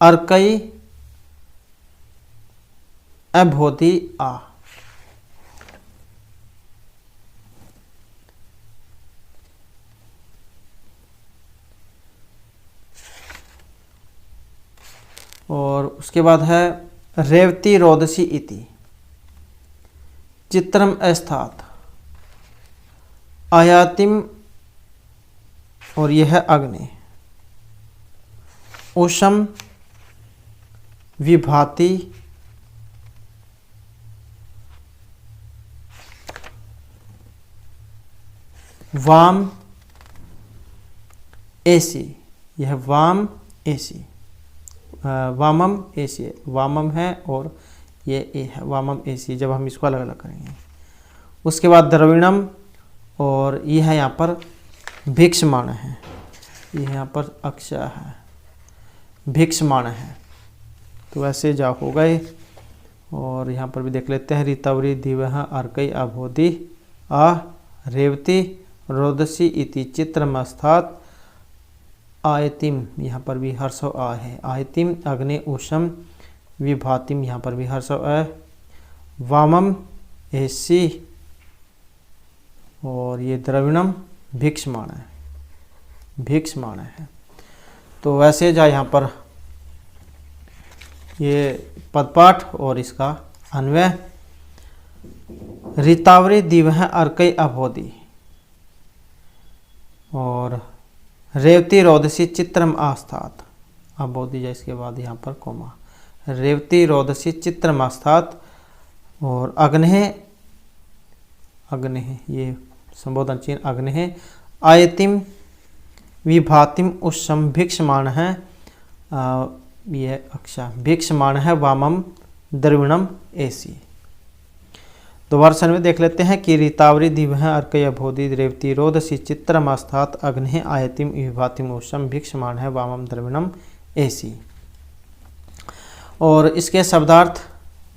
अर्कई अभोधी आ, और उसके बाद है रेवती रोदसी इति, चित्रम अस्थात, आयातिम, और यह है अग्नि, उषम विभाति, वाम एसी, यह वाम एसी, वामम एसी, वामम है और ये ए है, वामम एसी, जब हम इसको अलग अलग करेंगे। उसके बाद द्रविणम, और यह है यहाँ पर भिक्षमाण है, यह यहाँ पर अक्षय है, भिक्षमाण है, तो ऐसे जा हो गए। और यहाँ पर भी देख लेते हैं, रितवरी दिवह अर्कई अभोधि आ रेवती रोदसी इति चित्रमस्थात आयतिम, यहाँ पर भी हर्षो आ है, आयतिम अग्नि उषम विभातिम, यहाँ पर भी हर्षो आ, वामम एसी, और ये द्रविणम भिक्षमाण है, भिक्षमाण है। तो वैसे जा यहाँ पर ये पदपाठ और इसका अन्वय, रितावरी दिवह अर्कई अभोधि, और रेवती रोदसी चित्रम आस्थात, अबोधि जा इसके बाद यहाँ पर कोमा, रेवती रोदसी चित्रम आस्थात, और अग्नि, अग्नि ये संबोधन चिन्ह अग्नि है, आयतिम विभातिम उषम भिक्षमाण है, ये अक्षा भिक्षमाण है, वामम द्रविणम एसी। दोबारा में देख लेते हैं कि रितावरी दिवह अर्कय अभोधि रेवती रोदसी चित्रमास्थात अग्नि आयतिम विभातिम उषम भिक्षमाण है, वामम द्रविणम एसी। और इसके शब्दार्थ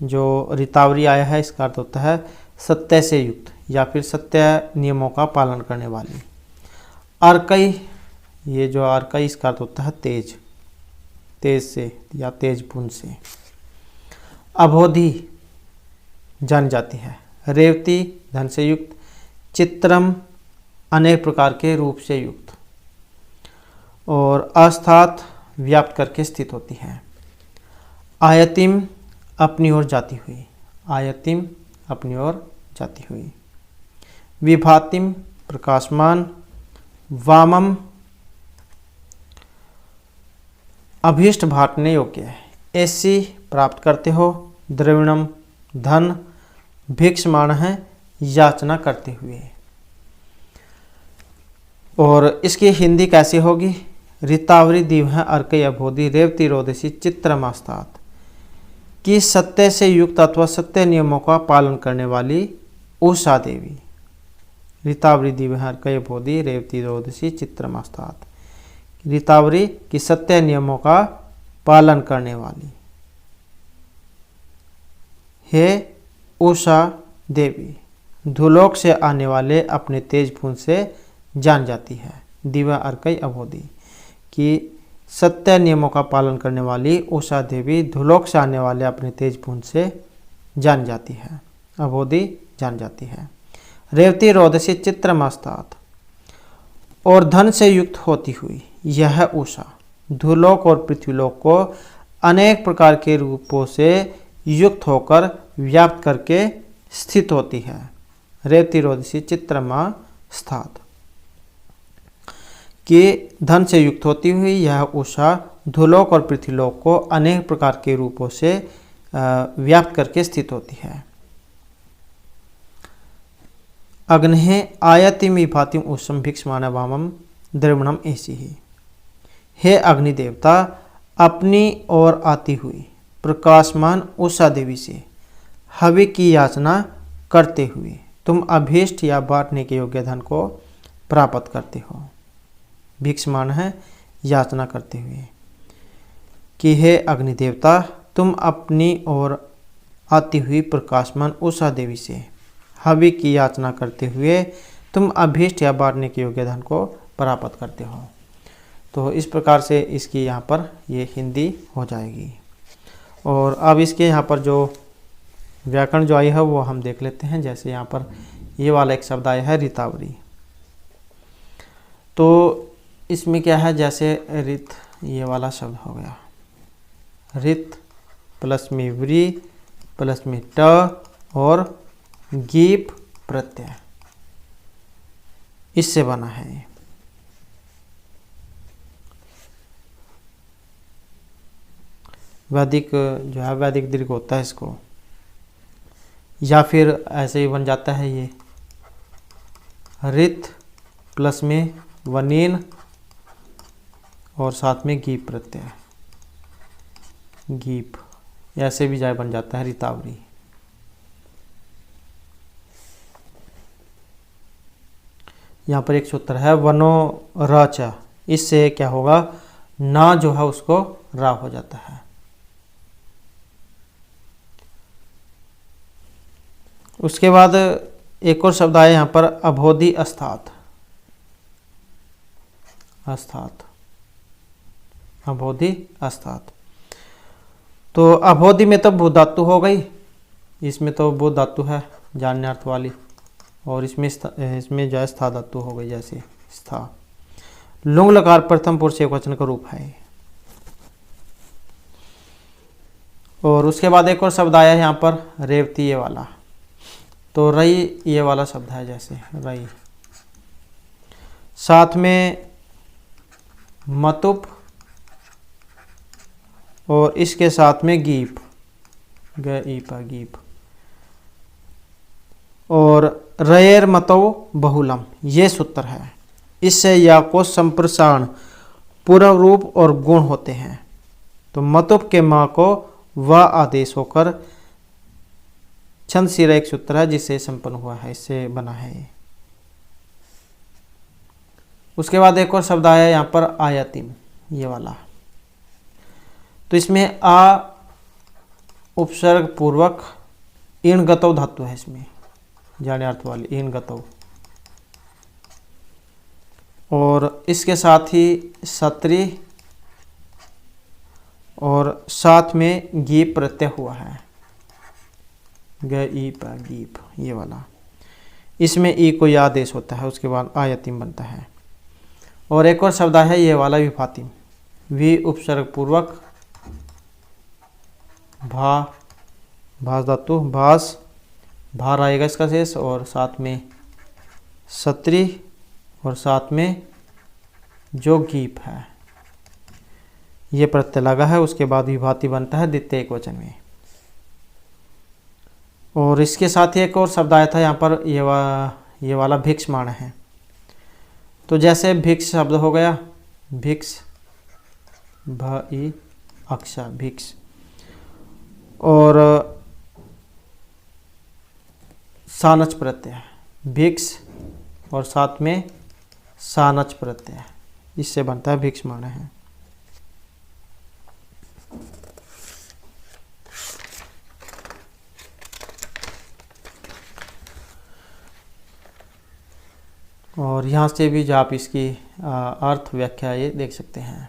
जो रितावरी आया है, इसका अर्थ होता है सत्य से युक्त या फिर सत्य नियमों का पालन करने वाली। अर्कई, ये जो अर्कई इसका अर्थ होता है तेज, तेज से या तेज पुंज से। अभोधि जानी जाती है, रेवती धन से युक्त, चित्रम अनेक प्रकार के रूप से युक्त, और अस्थात व्याप्त करके स्थित होती है। आयतिम अपनी ओर जाती हुई, आयतिम अपनी ओर जाती हुई। विभातिम प्रकाशमान। वामम अभीष्ट भाटने योग्य है, ऐसी प्राप्त करते हो। द्रविणम धन, भिक्षमाण है याचना करते हुए। और इसकी हिंदी कैसी होगी? रितावरी दिवह अर्कय अभोधि रेवती रोदसी चित्रमास्तात, कि सत्य से युक्त अथवा सत्य नियमों का पालन करने वाली उषा देवी। रितावरी दिवह अर्कय अभोधि रेवती रोदसी चित्रमास्तात, रितावरी की सत्य नियमों का पालन करने वाली हे उषा देवी, धुलोक से आने वाले अपने तेज पुंज से जान जाती है। दिवा अर्कय अभोधि, कि सत्य नियमों का पालन करने वाली उषा देवी धुलोक से आने वाले अपने तेज पुंज से जान जाती है, अभोधि जान जाती है। रेवती रोदसी चित्रमास्तात, और धन से युक्त होती हुई यह उषा, धूलोक और पृथ्वीलोक को अनेक प्रकार के रूपों से युक्त होकर व्याप्त करके स्थित होती है। रेवती चित्रमा स्थात कि धन से युक्त होती हुई यह उषा धूलोक और पृथ्वीलोक को अनेक प्रकार के रूपों से व्याप्त करके स्थित होती है। अग्नि आयतिम विभातिम उषम भिक्षमाण वामम द्रविणम ऐसी ही। हे अग्नि देवता, अपनी ओर आती हुई प्रकाशमान उषा देवी से हवि की याचना करते हुए तुम अभीष्ट या बांटने के योग्य धन को प्राप्त करते हो। भिक्षमाण है याचना करते हुए कि हे अग्नि देवता, तुम अपनी ओर आती हुई प्रकाशमान उषा देवी से हवि की याचना करते हुए तुम अभीष्ट या बांटने के योग्य धन को प्राप्त करते हो। तो इस प्रकार से इसकी यहाँ पर ये हिंदी हो जाएगी। और अब इसके यहाँ पर जो व्याकरण जो आई है वो हम देख लेते हैं। जैसे यहाँ पर ये वाला एक शब्द आया है रितावरी, तो इसमें क्या है, जैसे रित ये वाला शब्द हो गया, रित प्लस में व्री प्लस में ट और गीप प्रत्यय, इससे बना है। वैदिक जो है वैदिक दीर्घ होता है इसको, या फिर ऐसे ही बन जाता है ये रित प्लस में वनीन और साथ में गीप प्रत्यय, गीप, ऐसे भी जाए बन जाता है रितावरी। यहाँ पर एक सूत्र है वनो रच, इससे क्या होगा, ना जो है उसको रा हो जाता है। उसके बाद एक और शब्द आया यहाँ पर अबोधि अस्थात, अस्थात, अबोधि अस्थात। तो अबोधि में तो भू धातु हो गई, इसमें तो भू धातु है जानने अर्थ वाली, और इसमें जो है स्था धातु हो गई, जैसे स्था। लुंग लकार प्रथम पुरुष एकवचन का रूप है। और उसके बाद एक और शब्द आया है यहाँ पर रेवती ये वाला, तो रई ये वाला शब्द है, जैसे रई, साथ में मतुप और इसके साथ में गीप, गीपा गीप, और रयर मतौ बहुलम, ये सूत्र है। इससे या को संप्रसारण पूर्व रूप और गुण होते हैं। तो मतुप के माँ को व आदेश होकर छंद सिरा एक सूत्र है जिससे संपन्न हुआ है, इससे बना है। उसके बाद एक और शब्द आया यहाँ पर आयतिम ये वाला, तो इसमें आ उपसर्ग पूर्वक इन गतव धातु है, इसमें जाने अर्थ वाली इन गतव, और इसके साथ ही सत्री और साथ में गीप प्रत्यय हुआ है, गीप गीप ये वाला, इसमें ई को या आदेश होता है, उसके बाद आयतिम बनता है। और एक और शब्द है ये वाला विभातिम, वी उपसर्ग पूर्वक भा, भास धातु, भास भार आएगा इसका शेष, और साथ में सत्री और साथ में जो गीप है ये प्रत्यय लगा है, उसके बाद विभाति बनता है द्वितीय एकवचन में। और इसके साथ ही एक और शब्द आया था यहाँ पर ये वाला भिक्षमाण है, तो जैसे भिक्ष शब्द हो गया, भिक्ष भ ई अक्षा भिक्ष, और सानच प्रत्यय भिक्ष और साथ में सानच प्रत्यय, इससे बनता है भिक्षमाण है। और यहाँ से भी जो आप इसकी अर्थ व्याख्या ये देख सकते हैं।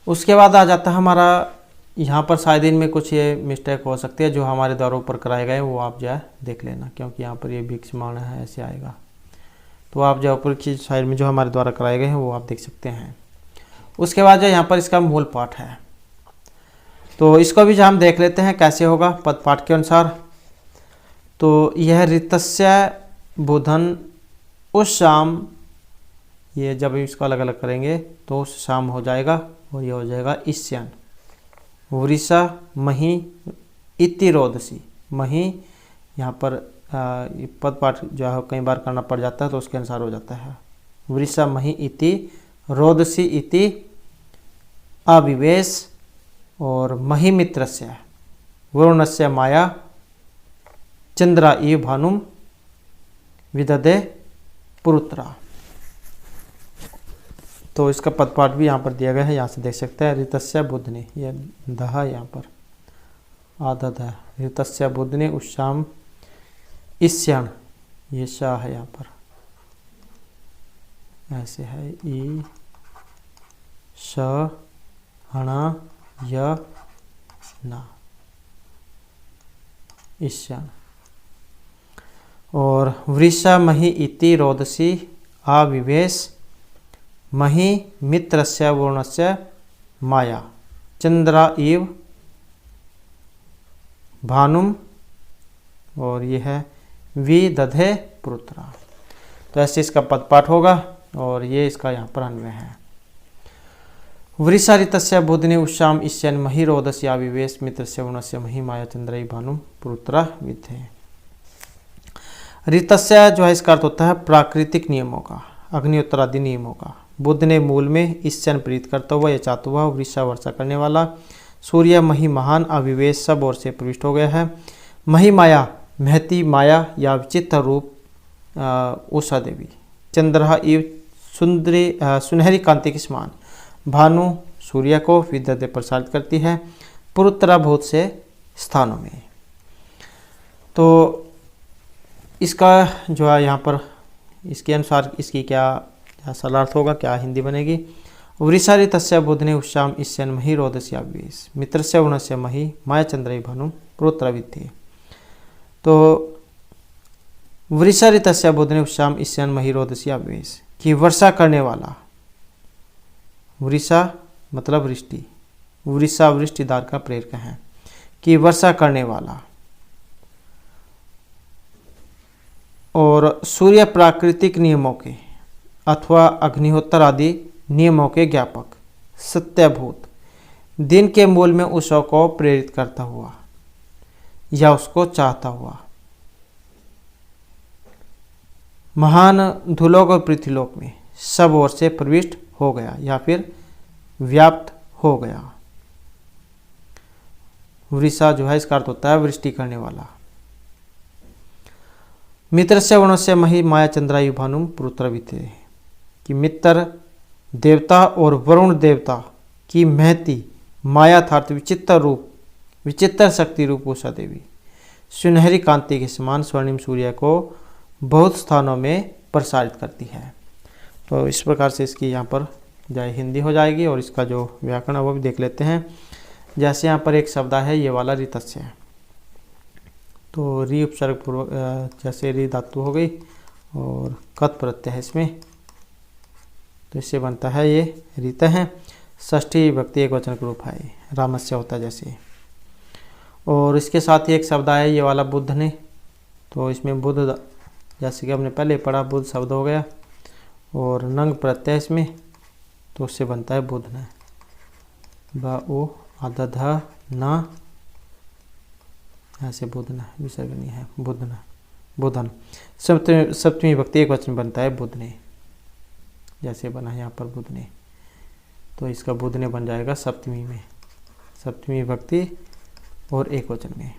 उसके बाद आ जाता है हमारा, यहाँ पर शायद इनमें कुछ ये मिस्टेक हो सकती है जो हमारे द्वारा ऊपर कराए गए, वो आप जो है देख लेना, क्योंकि यहाँ पर ये भिक्षमाण है ऐसे आएगा। तो आप जो ऊपर की साइड में जो हमारे द्वारा कराए गए हैं वो आप देख सकते हैं। उसके बाद जो यहाँ पर इसका मूल पाठ है, तो इसको भी जो हम देख लेते हैं कैसे होगा पद पाठ के अनुसार। तो यह ऋतस्य बुधन उस शाम, ये जब इसको अलग अलग करेंगे तो उस शाम हो जाएगा और ये हो जाएगा ईस्यन। वृषा मही इति रोदसी, मही यहाँ पर पद पाठ जो है कई बार करना पड़ जाता है तो उसके अनुसार हो जाता है। वृषा मही इति रोदसी इति अविवेश, और महिमित्रस्य वरुणस्य माया चंद्रा इव भानुम विददे पुरुत्रा। तो इसका पदपाठ भी यहाँ पर दिया गया है, यहाँ से देख सकते हैं। ऋतस्य बुधने, ये दहा यहाँ पर आदत है। ऋतस्य बुधने उशाम ईस्यण, ये शाह है यहाँ पर, ऐसे है। ई श हणा य ना, ईस्यण। और वृषा मही इति रोदसी आविवेश, मही मित्रस्य वरुणस्य माया चंद्रा इव भानुम, और ये है वि दधे पुरुत्रा। तो ऐसे इसका पदपाठ होगा और ये इसका यहाँ पर अन्वय है। वृषा ऋतस्य बुधने उशाम ईस्यन मही रोदस्य आविवेश मित्रस्य वरुणस्य मही माया चंद्रा इव भानुम पुरुत्रा विधे। ऋतस्य जो है इसका अर्थ होता है प्राकृतिक नियमों का, अग्निहोत्र आदि नियमों का। बुध ने मूल में ईस्यन प्रीत करता हुआ या चाहता हुआ, वृषा वर्षा करने वाला, सूर्य मही महान अविवेश सब ओर से प्रविष्ट हो गया है। मही माया महती माया या विचित्र रूप उषा देवी, चंद्र इव सुनहरी कांति के समान, भानु सूर्य को विद्युत प्रसारित करती है पुरुत्रा बहुत से स्थानों में। तो इसका जो है यहाँ पर इसके अनुसार इसकी क्या सरलार्थ होगा, क्या हिंदी बनेगी। वृषा ऋतस्य बुधने उशाम ईस्यन मही रोदस्य आविवेश मित्रस्य वरुणस्य मही माया चंद्र भानु पुरुत्रा विधे। तो वृषा ऋतस्य बुधने उशाम ईस्यन मही रोदस्य आविवेश, कि वर्षा करने वाला, वृषा मतलब वृष्टि, वृषा वृष्टिदार का प्रेरक है, कि वर्षा करने वाला, और सूर्य प्राकृतिक नियमों के अथवा अग्निहोत्र आदि नियमों के ज्ञापक, सत्यभूत, दिन के मूल में उषा को प्रेरित करता हुआ या उसको चाहता हुआ, महान धुलोक और पृथ्वीलोक में सब ओर से प्रविष्ट हो गया या फिर व्याप्त हो गया। वृषा जो है इसका अर्थ होता है वृष्टि करने वाला। मित्रस्य वरुणस्य मही माया चंद्रायु भानुम पुरुत्रा विधे, कि मित्र देवता और वरुण देवता की महती माया अर्थात विचित्र रूप, विचित्र शक्ति रूप उषा देवी सुनहरी कांति के समान स्वर्णिम सूर्य को बहुत स्थानों में प्रसारित करती है। तो इस प्रकार से इसकी यहाँ पर जाए हिंदी हो जाएगी, और इसका जो व्याकरण है वो भी देख लेते हैं। जैसे यहाँ पर एक शब्द है ये वाला ऋतस्य, तो री उपसर्ग पूर्वक, जैसे री धातु हो गई और कत प्रत्यय है इसमें, तो इससे बनता है ये ऋत है। षष्ठी विभक्ति एक वचन का रूप है, रामस्य होता है जैसे। और इसके साथ ही एक शब्द आया ये वाला बुद्ध ने, तो इसमें बुद्ध जैसे कि हमने पहले पढ़ा बुद्ध शब्द हो गया, और नंग प्रत्यय इसमें, तो उससे बनता है बुद्ध ने, ब ओ आदध न, ऐसे बुद्ध न विसर्ग नहीं है, बुद्ध न बुधन। सप्तमी विभक्ति एक वचन बनता है बुद्ध ने, जैसे बना है यहाँ पर बुद्ध ने, तो इसका बुद्ध ने बन जाएगा सप्तमी में, सप्तमी विभक्ति और एक वचन में।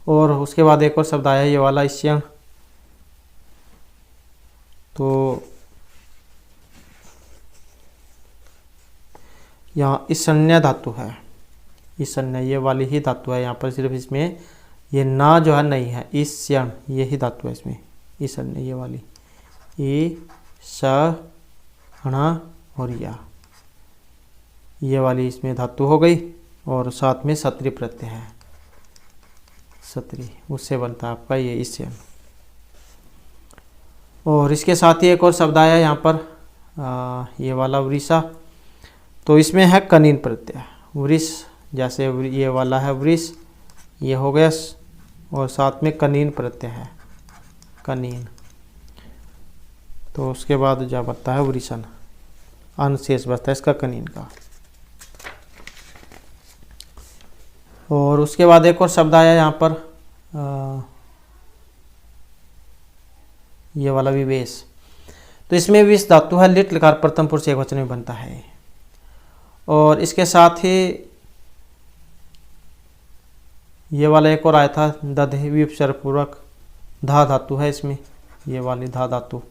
और उसके बाद एक और शब्द आया ये वाला ईस्यण, तो यहाँ ईशान्य धातु है, ईशान्य ये वाली ही धातु है यहाँ पर, सिर्फ इसमें ये ना जो है नहीं है, ईस्यण ये ही धातु है इसमें, ईशान्य ये वाली, ई श हणा और या, ये वाली इसमें धातु हो गई, और साथ में सत्री प्रत्यय है। सत्री, उससे बनता है आपका ये इससे। और इसके साथ ही एक और शब्द आया यहाँ पर ये वाला वृषा, तो इसमें है कनीन प्रत्यय। वृष जैसे ये वाला है वृष, ये हो गया, और साथ में कनीन प्रत्यय है, कनीन। तो उसके बाद जो बनता है वृषण, अनशेष बचता है इसका कनीन का। और उसके बाद एक और शब्द आया यहाँ पर ये वाला विवेश, तो इसमें विष धातु है, लिट लकार प्रथम पुरुष एकवचन में बनता है। और इसके साथ ही ये वाला एक और आया था दधे, विपसर्ग पूर्वक, धा धातु है इसमें, ये वाली धा धातु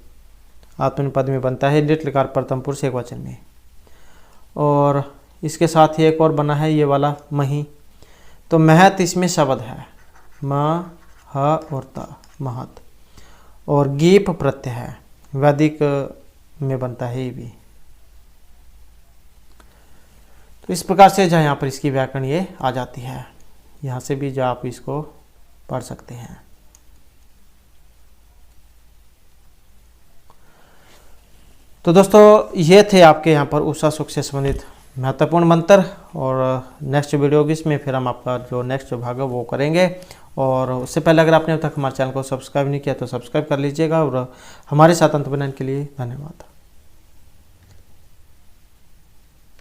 आत्मनेपद पद में बनता है, लिट लकार प्रथम पुरुष एकवचन में। और इसके साथ ही एक और बना है ये वाला मही, तो महत इसमें शब्द है, म ह और त, महत। और गीप प्रत्यय है, वैदिक में बनता है ये भी। तो इस प्रकार से जो यहाँ पर इसकी व्याकरण ये आ जाती है, यहाँ से भी जो आप इसको पढ़ सकते हैं। तो दोस्तों ये थे आपके यहाँ पर उषा सुख से संबंधित महत्वपूर्ण मंत्र। और नेक्स्ट वीडियो की इसमें फिर हम आपका जो नेक्स्ट भाग है वो करेंगे। और उससे पहले अगर आपने अब तक हमारे चैनल को सब्सक्राइब नहीं किया तो सब्सक्राइब कर लीजिएगा। और हमारे साथ अंत बनाने के लिए धन्यवाद।